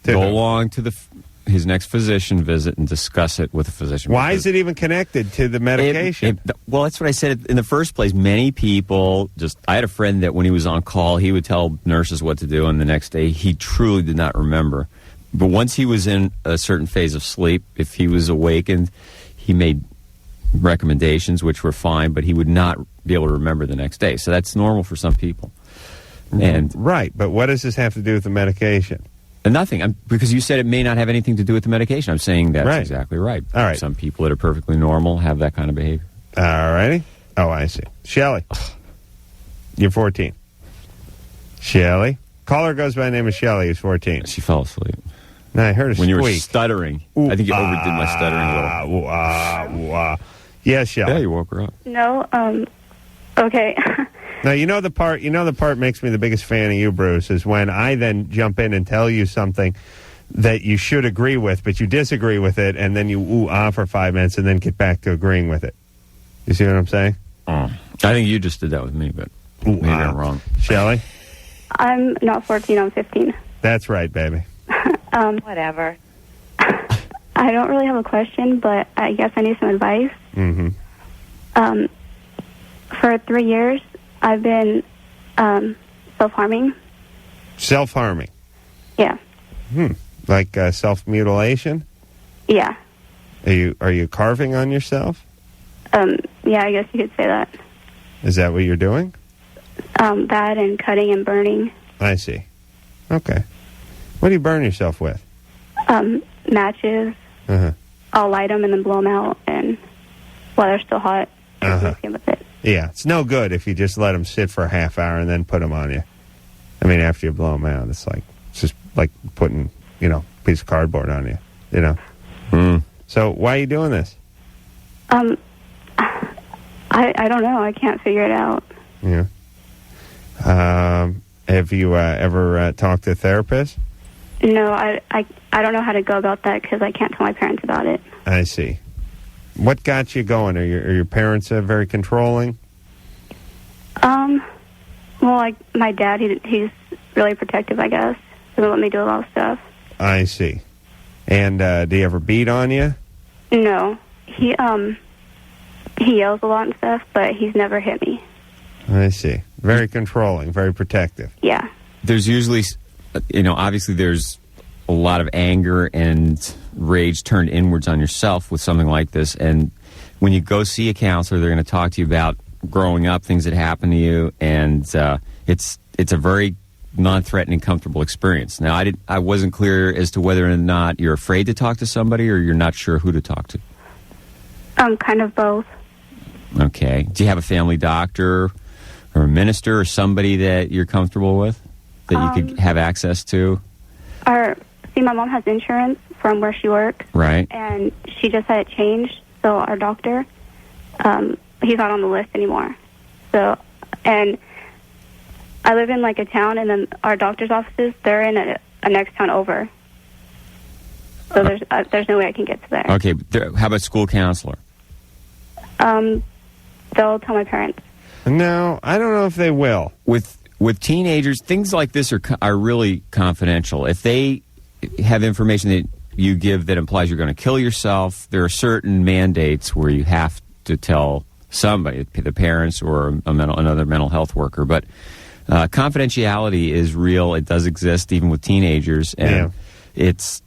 Go along to his next physician visit and discuss it with the physician. Why is it even connected to the medication? Well, that's what I said in the first place. Many people I had a friend that when he was on call, he would tell nurses what to do, and the next day he truly did not remember. But once he was in a certain phase of sleep, if he was awakened, he made recommendations, which were fine, but he would not be able to remember the next day. So that's normal for some people. And right, but what does this have to do with the medication? Nothing, because you said it may not have anything to do with the medication. I'm saying that's exactly right. All right. Some people that are perfectly normal have that kind of behavior. All righty. Oh, I see. Shelley, you're 14. Shelley? Caller goes by the name of Shelley, who's 14. She fell asleep. No, I heard a when squeak. you were stuttering. I think you overdid my stuttering a little. Yes, Shelley. Yeah, you woke her up. No. Okay. Now, you know the part makes me the biggest fan of you, Bruce, is when I then jump in and tell you something that you should agree with, but you disagree with it, and then you ooh-ah for 5 minutes and then get back to agreeing with it. You see what I'm saying? I think you just did that with me, but maybe I'm wrong. Shelley? I'm not 14, I'm 15. That's right, baby. Whatever. I don't really have a question, but I guess I need some advice. Mm-hmm. For 3 years, I've been self-harming. Self-harming? Yeah. Like self-mutilation? Yeah. Are you carving on yourself? Yeah, I guess you could say that. Is that what you're doing? That and cutting and burning. I see. Okay. What do you burn yourself with? Matches. Uh-huh. I'll light them and then blow them out, and while they're still hot, with it. Yeah, it's no good if you just let them sit for a half hour and then put them on you. I mean, after you blow them out, it's just like putting, a piece of cardboard on you, So why are you doing this? I don't know. I can't figure it out. Yeah. Have you ever talked to a therapist? No, I don't know how to go about that because I can't tell my parents about it. I see. What got you going? Are your parents very controlling? Well, like my dad, he's really protective, I guess. Doesn't let me do a lot of stuff. I see. And do you ever beat on you? No. He yells a lot and stuff, but he's never hit me. I see. Very controlling, very protective. Yeah. There's usually, obviously there's a lot of anger and rage turned inwards on yourself with something like this. And when you go see a counselor, they're going to talk to you about growing up, things that happen to you, and it's a very non-threatening, comfortable experience. Now, I wasn't clear as to whether or not you're afraid to talk to somebody or you're not sure who to talk to. Kind of both. Okay. Do you have a family doctor or a minister or somebody that you're comfortable with that you could have access to? My mom has insurance from where she works. Right. And she just had it changed, so our doctor, he's not on the list anymore. So, and I live in like a town, and then our doctor's offices, they're in a next town over. So there's no way I can get to there. Okay. How about school counselor? They'll tell my parents. No, I don't know if they will. With teenagers, things like this are really confidential. If they have information that you give that implies you're going to kill yourself, there are certain mandates where you have to tell somebody, the parents or another mental health worker. But confidentiality is real. It does exist even with teenagers. And it's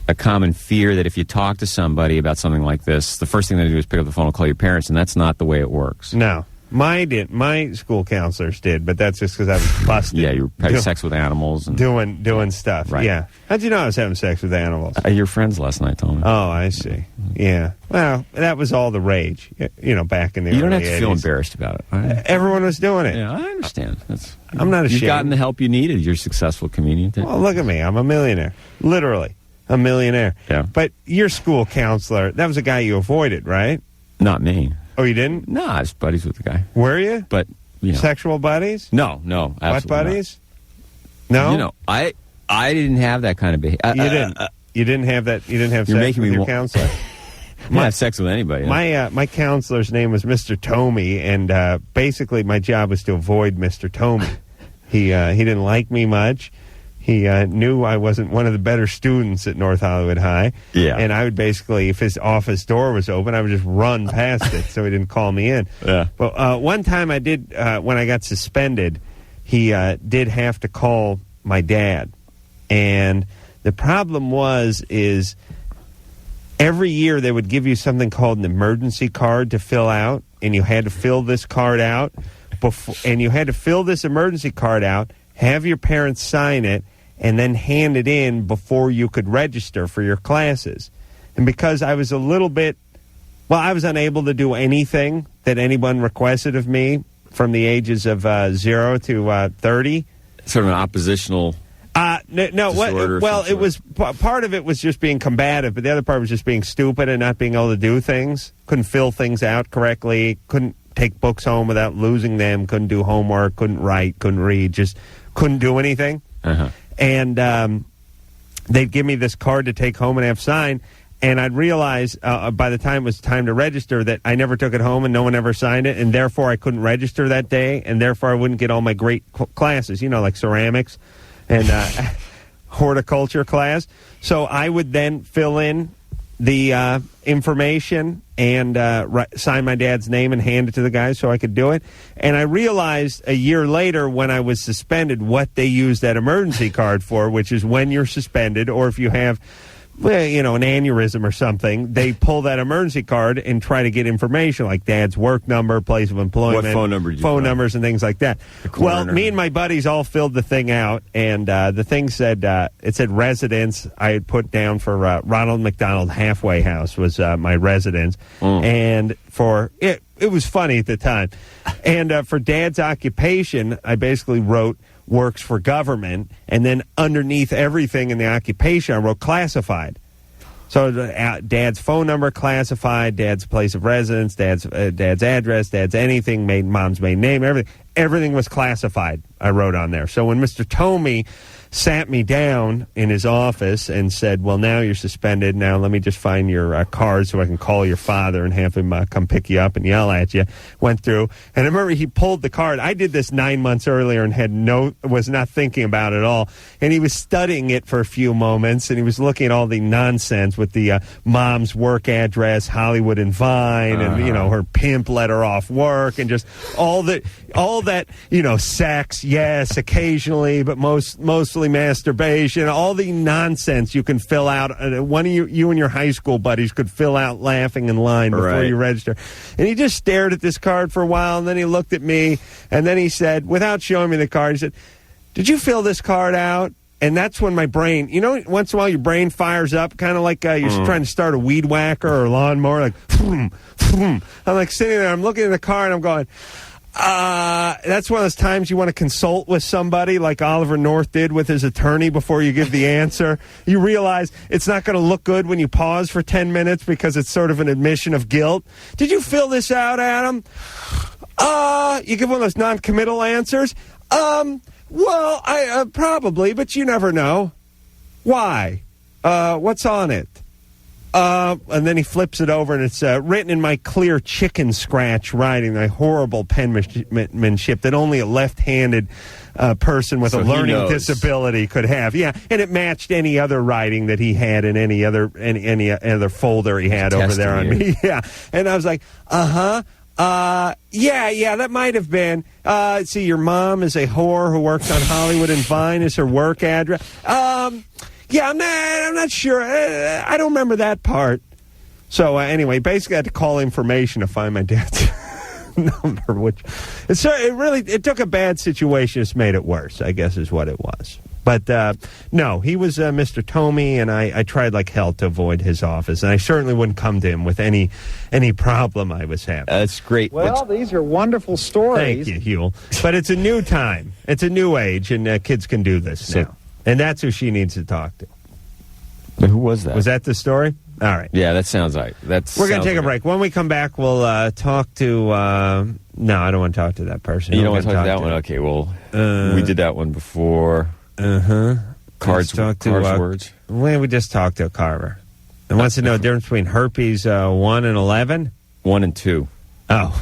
a common fear that if you talk to somebody about something like this, the first thing they do is pick up the phone and call your parents, and that's not the way it works. No. My school counselors did, but that's just because I was busted. Yeah, you were having sex with animals. And doing stuff. Right. Yeah. How'd you know I was having sex with animals? Your friends last night told me. Oh, I see. Yeah. Well, that was all the rage, back in the early 80s. You don't have to feel embarrassed about it. Right? Everyone was doing it. Yeah, I understand. I'm not ashamed. You've gotten the help you needed. You're a successful comedian. Well, look at me. I'm a millionaire. Literally. A millionaire. Yeah. But your school counselor, that was a guy you avoided, right? Not me. Oh, you didn't? No, I was buddies with the guy. Were you? But, Sexual buddies? No, absolutely What buddies? No? You know, I didn't have that kind of behavior. You didn't. You didn't have that. You didn't have You're sex making with me your wa- counselor. I have sex with anybody. My counselor's name was Mr. Tomey, and basically my job was to avoid Mr. Tomey. He didn't like me much. He knew I wasn't one of the better students at North Hollywood High. Yeah. And I would basically, if his office door was open, I would just run past it so he didn't call me in. Yeah. But one time I did, when I got suspended, he did have to call my dad. And the problem is every year they would give you something called an emergency card to fill out, and you had to fill this card out, and you had to fill this emergency card out, have your parents sign it, and then hand it in before you could register for your classes. And because I was I was unable to do anything that anyone requested of me from the ages of 0 to 30. Sort of an oppositional... It was part of it was just being combative, but the other part was just being stupid and not being able to do things. Couldn't fill things out correctly. Couldn't take books home without losing them. Couldn't do homework. Couldn't write. Couldn't read. Just couldn't do anything. Uh-huh. And they'd give me this card to take home and have signed. And I'd realize by the time it was time to register that I never took it home and no one ever signed it, and therefore I couldn't register that day, and therefore I wouldn't get all my great classes, like ceramics and horticulture class. So I would then fill in the information and sign my dad's name and hand it to the guy so I could do it. And I realized a year later when I was suspended what they use that emergency card for, which is when you're suspended or if you have an aneurysm or something, they pull that emergency card and try to get information like dad's work number, place of employment, What phone number did you phone put? numbers and things like that. Well, me and my buddies all filled the thing out, and the thing said, it said residence. I had put down for Ronald McDonald Halfway House was my residence, and for it was funny at the time. And for dad's occupation, I basically wrote works for government, and then underneath everything in the occupation, I wrote classified. So dad's phone number classified, dad's place of residence, dad's address, dad's anything, mom's maiden name, everything was classified. I wrote on there. So when Mr. Tomey sat me down in his office and said, well, now you're suspended. Now let me just find your card so I can call your father and have him come pick you up and yell at you. Went through. And I remember he pulled the card. I did this 9 months earlier and was not thinking about it at all. And he was studying it for a few moments, and he was looking at all the nonsense with the mom's work address, Hollywood and Vine, and, her pimp let her off work, and just all that, sex, yes, occasionally, but mostly masturbation, all the nonsense you can fill out. One of you and your high school buddies could fill out laughing in line before you register. And he just stared at this card for a while, and then he looked at me, and then he said, without showing me the card, he said, did you fill this card out? And that's when my brain, once in a while your brain fires up, kind of like you're trying to start a weed whacker or a lawnmower, like, vroom, vroom. I'm like sitting there, I'm looking at the car, and I'm going, that's one of those times you want to consult with somebody like Oliver North did with his attorney before you give the answer. You realize it's not going to look good when you pause for 10 minutes because it's sort of an admission of guilt. Did you fill this out, Adam? You give one of those non-committal answers. Well, I probably, but you never know. Why? What's on it? And then he flips it over, and it's written in my clear chicken scratch writing, my horrible penmanship that only a left-handed person with a learning disability could have. Yeah, and it matched any other writing that he had in any other folder he had over there on me. Yeah, and I was like, yeah, that might have been. See, your mom is a whore who works on Hollywood and Vine is her work address. Yeah, I'm not sure. I don't remember that part. So anyway, basically I had to call information to find my dad's number, which it took a bad situation, just made it worse, I guess is what it was. But no, he was Mr. Tomey, and I tried like hell to avoid his office, and I certainly wouldn't come to him with any problem I was having. That's great. Well, these are wonderful stories. Thank you, Huel. But it's a new time. It's a new age, and kids can do this now. And that's who she needs to talk to. Who was that? Was that the story? All right. Yeah, that sounds like We're going to take a break. When we come back, we'll talk to... no, I don't want to talk to that person. You don't want to talk to that one? Okay, well, we did that one before. Cards, words. Well, we just talked to Carver. And wants to know the difference between herpes 1 and 11? 1 and 2. Oh.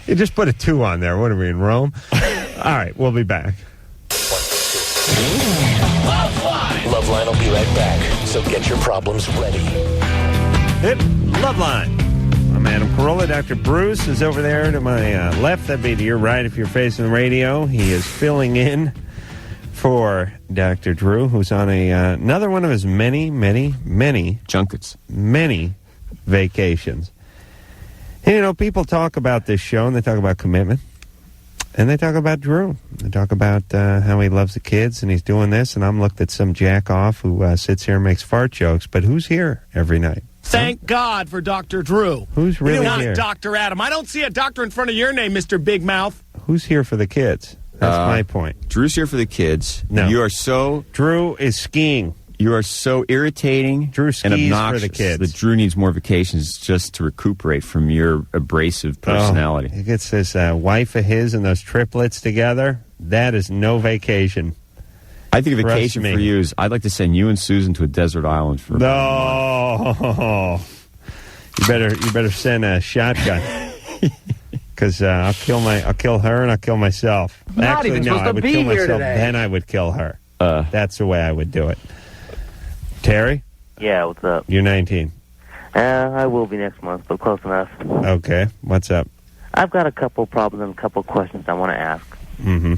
You just put a 2 on there. What are we, in Rome? All right, we'll be back. LoveLine will be right back, so get your problems ready. Hit LoveLine. I'm Adam Carolla. Dr. Bruce is over there to my left. That'd be to your right if you're facing the radio. He is filling in for Dr. Drew, who's on another one of his many junkets, many vacations. And, you know, people talk about this show, and they talk about commitment, and they talk about Drew. They talk about how he loves the kids, and he's doing this, and I'm looked at some jack-off who sits here and makes fart jokes, but who's here every night? Thank God for Dr. Drew. Who's really not here? Dr. Adam. I don't see a doctor in front of your name, Mr. Big Mouth. Who's here for the kids? That's my point. Drew's here for the kids. No. You are so... Drew is skiing. You are so irritating Drew skis and obnoxious for the kids. that Drew needs more vacations just to recuperate from your abrasive personality. He gets this wife of his and those triplets together. That is no vacation. I think a vacation for you is I'd like to send you and Susan to a desert island for No. You better send a shotgun. Because I'll kill her and I'll kill myself. I'm not even supposed to I would be kill here myself, today. then I would kill her. That's the way I would do it. Terry? Yeah, what's up? You're 19. I will be next month, but close enough. Okay, what's up? I've got a couple problems and a couple questions I want to ask. Mm-hmm.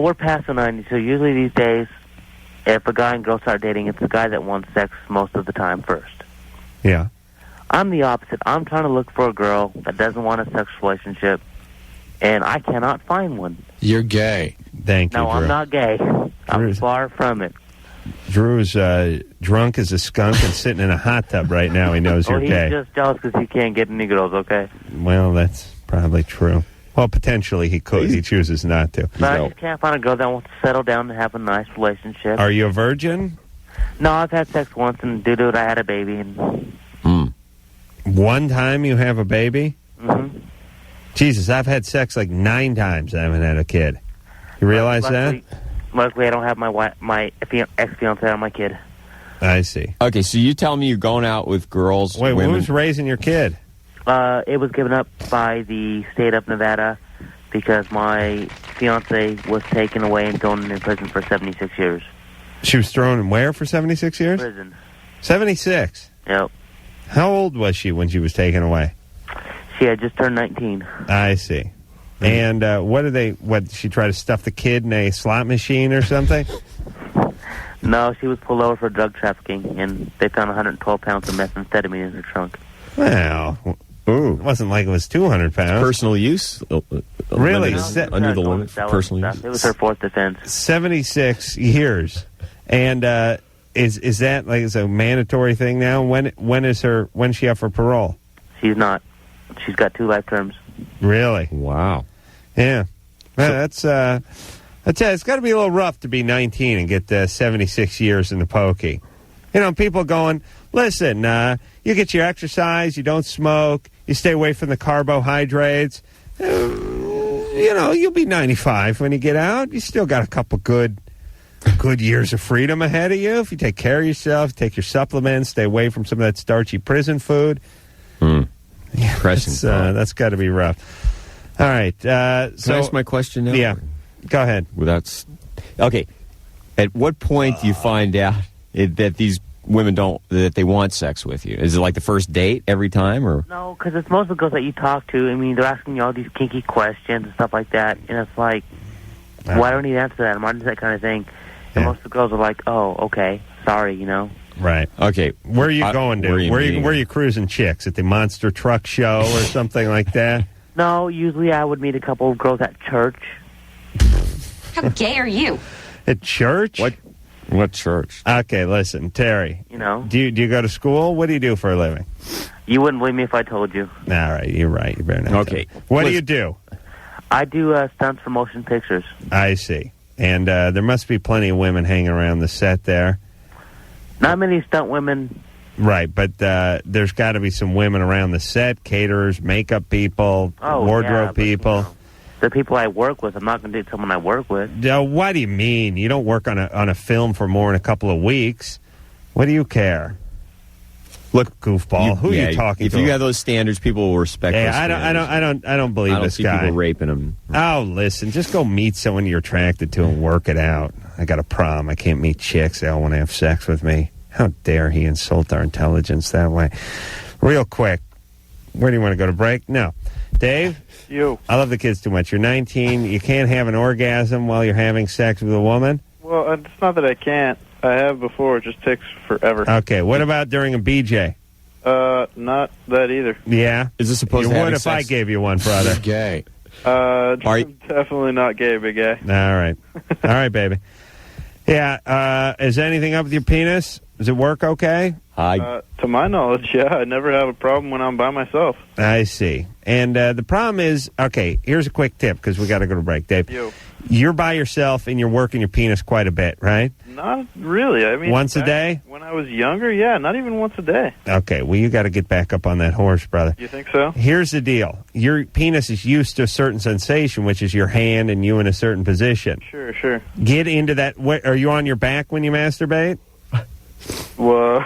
We're past the 90s, so usually these days, if a guy and girl start dating, it's the guy that wants sex most of the time first. Yeah. I'm the opposite. I'm trying to look for a girl that doesn't want a sexual relationship, and I cannot find one. You're gay. Thank you, No, Drew. I'm not gay. I'm far from it. Drew's drunk as a skunk and sitting in a hot tub right now. He knows you're he's gay. just jealous because he can't get any girls, okay? Well, that's probably true. Well, potentially he could. He chooses not to. But I just can't find a girl that wants to settle down and have a nice relationship. Are you a virgin? No, I've had sex once, and due to it, I had a baby. And One time you have a baby? Mm-hmm. Jesus, I've had sex like 9 times. I haven't had a kid. You realize that? Luckily, I don't have my ex-fiance or my kid. I see. Okay, so you tell me you're going out with girls, Wait, women. who's raising your kid? It was given up by the state of Nevada because my fiance was taken away and thrown in prison for 76 years. She was thrown in where for 76 years? Prison. 76? Yep. How old was she when she was taken away? She had just turned 19. I see. And what, she try to stuff the kid in a slot machine or something? No, she was pulled over for drug trafficking, and they found 112 pounds of methamphetamine in her trunk. Well, it wasn't like it was 200 pounds. Personal use? Really? Under the limit for personal use? It was her fourth offense. 76 years. And is that like is a mandatory thing now? When's she up for parole? She's not. She's got 2 life terms. Really? Wow. Yeah. Well, it's got to be a little rough to be 19 and get 76 years in the pokey. You know, people going, listen, you get your exercise, you don't smoke, you stay away from the carbohydrates. You know, you'll be 95 when you get out. You still got a couple good years of freedom ahead of you. If you take care of yourself, take your supplements, stay away from some of that starchy prison food. Yeah, that's got to be rough. All right. Can I ask my question now? Yeah. Go ahead. Okay. At what point do you find out that these women that they want sex with you? Is it like the first date every time, or? No, because it's most of the girls that you talk to. I mean, they're asking you all these kinky questions and stuff like that, and it's like, why don't you answer that? Why does that kind of thing? And most of the girls are like, oh, okay, sorry, you know. Right. Okay. Where are you going to? Where are you cruising chicks? At the monster truck show or something like that? No, usually I would meet a couple of girls at church. How gay are you? At church? What church? Okay, listen, Terry. You know. Do you go to school? What do you do for a living? You wouldn't believe me if I told you. All right, you're right. You better not. Okay. What do you do? I do stunts for motion pictures. I see. And there must be plenty of women hanging around the set there. Not many stunt women. Right, but there's got to be some women around the set, caterers, makeup people, wardrobe people. the people I work with. I'm not going to date someone I work with. What do you mean? You don't work on a film for more than a couple of weeks. What do you care? Look, goofball. Who are you talking to? If you have those standards, people will respect. Hey, those I don't believe this see guy. people raping them. Oh, listen, just go meet someone you're attracted to and work it out. I got a problem. I can't meet chicks. They all want to have sex with me. How dare he insult our intelligence that way? Real quick, where do you want to go to break? No. Dave? You. I love the kids too much. You're 19. You can't have an orgasm while you're having sex with a woman? Well, it's not that I can't. I have before. It just takes forever. Okay. What about during a BJ? Not that either. Yeah? Is this supposed you to would have if sex? I gave you one, brother. Gay. Definitely not gay, big guy. All right. All right, baby. Yeah. Is anything up with your penis? Does it work okay? To my knowledge, yeah. I never have a problem when I'm by myself. I see. And the problem is, okay, here's a quick tip because we got to go to break, Dave. You're by yourself and you're working your penis quite a bit, right? Not really. I mean, once a day? When I was younger, yeah, not even once a day. Okay, well, you got to get back up on that horse, brother. You think so? Here's the deal. Your penis is used to a certain sensation, which is your hand and you in a certain position. Sure. Get into that. Are you on your back when you masturbate? Well,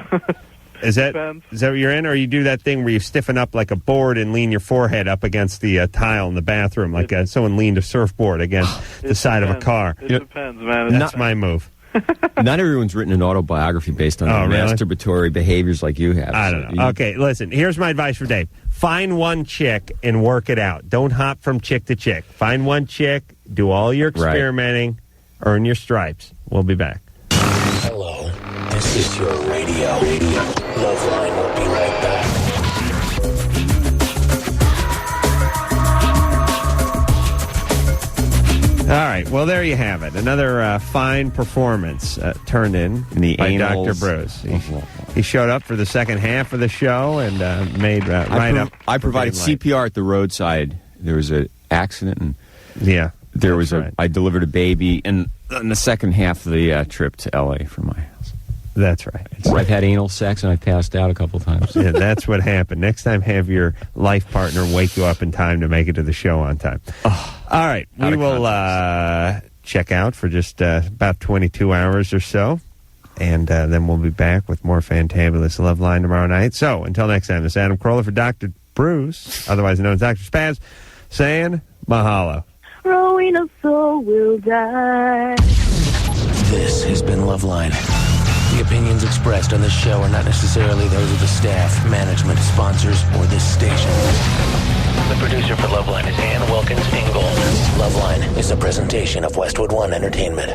is that what you're in, or you do that thing where you stiffen up like a board and lean your forehead up against the tile in the bathroom, like someone leaned a surfboard against the side of a car? It depends, man. That's my move. Not everyone's written an autobiography based on masturbatory behaviors like you have. I don't know. Okay, listen, here's my advice for Dave. Find one chick and work it out. Don't hop from chick to chick. Find one chick, do all your experimenting, earn your stripes. We'll be back. Hello, this is your radio. LoveLine will be right back. All right, well, there you have it. Another fine performance turned in by Dr. Bruce. He showed up for the second half of the show and made up. I provided CPR at the roadside. There was an accident, and there was I delivered a baby in the second half of the trip to L.A. from my house. That's right. I've had anal sex, and I passed out a couple times. Yeah, that's what happened. Next time, have your life partner wake you up in time to make it to the show on time. All right, we will check out for just about 22 hours or so, and then we'll be back with more fantabulous LoveLine tomorrow night. So, until next time, this is Adam Carolla for Dr. Bruce, otherwise known as Dr. Spaz, saying mahalo. Rowena soul will die. This has been LoveLine. The opinions expressed on this show are not necessarily those of the staff, management, sponsors, or this station. The producer for LoveLine is Ann Wilkins Ingold. LoveLine is a presentation of Westwood One Entertainment.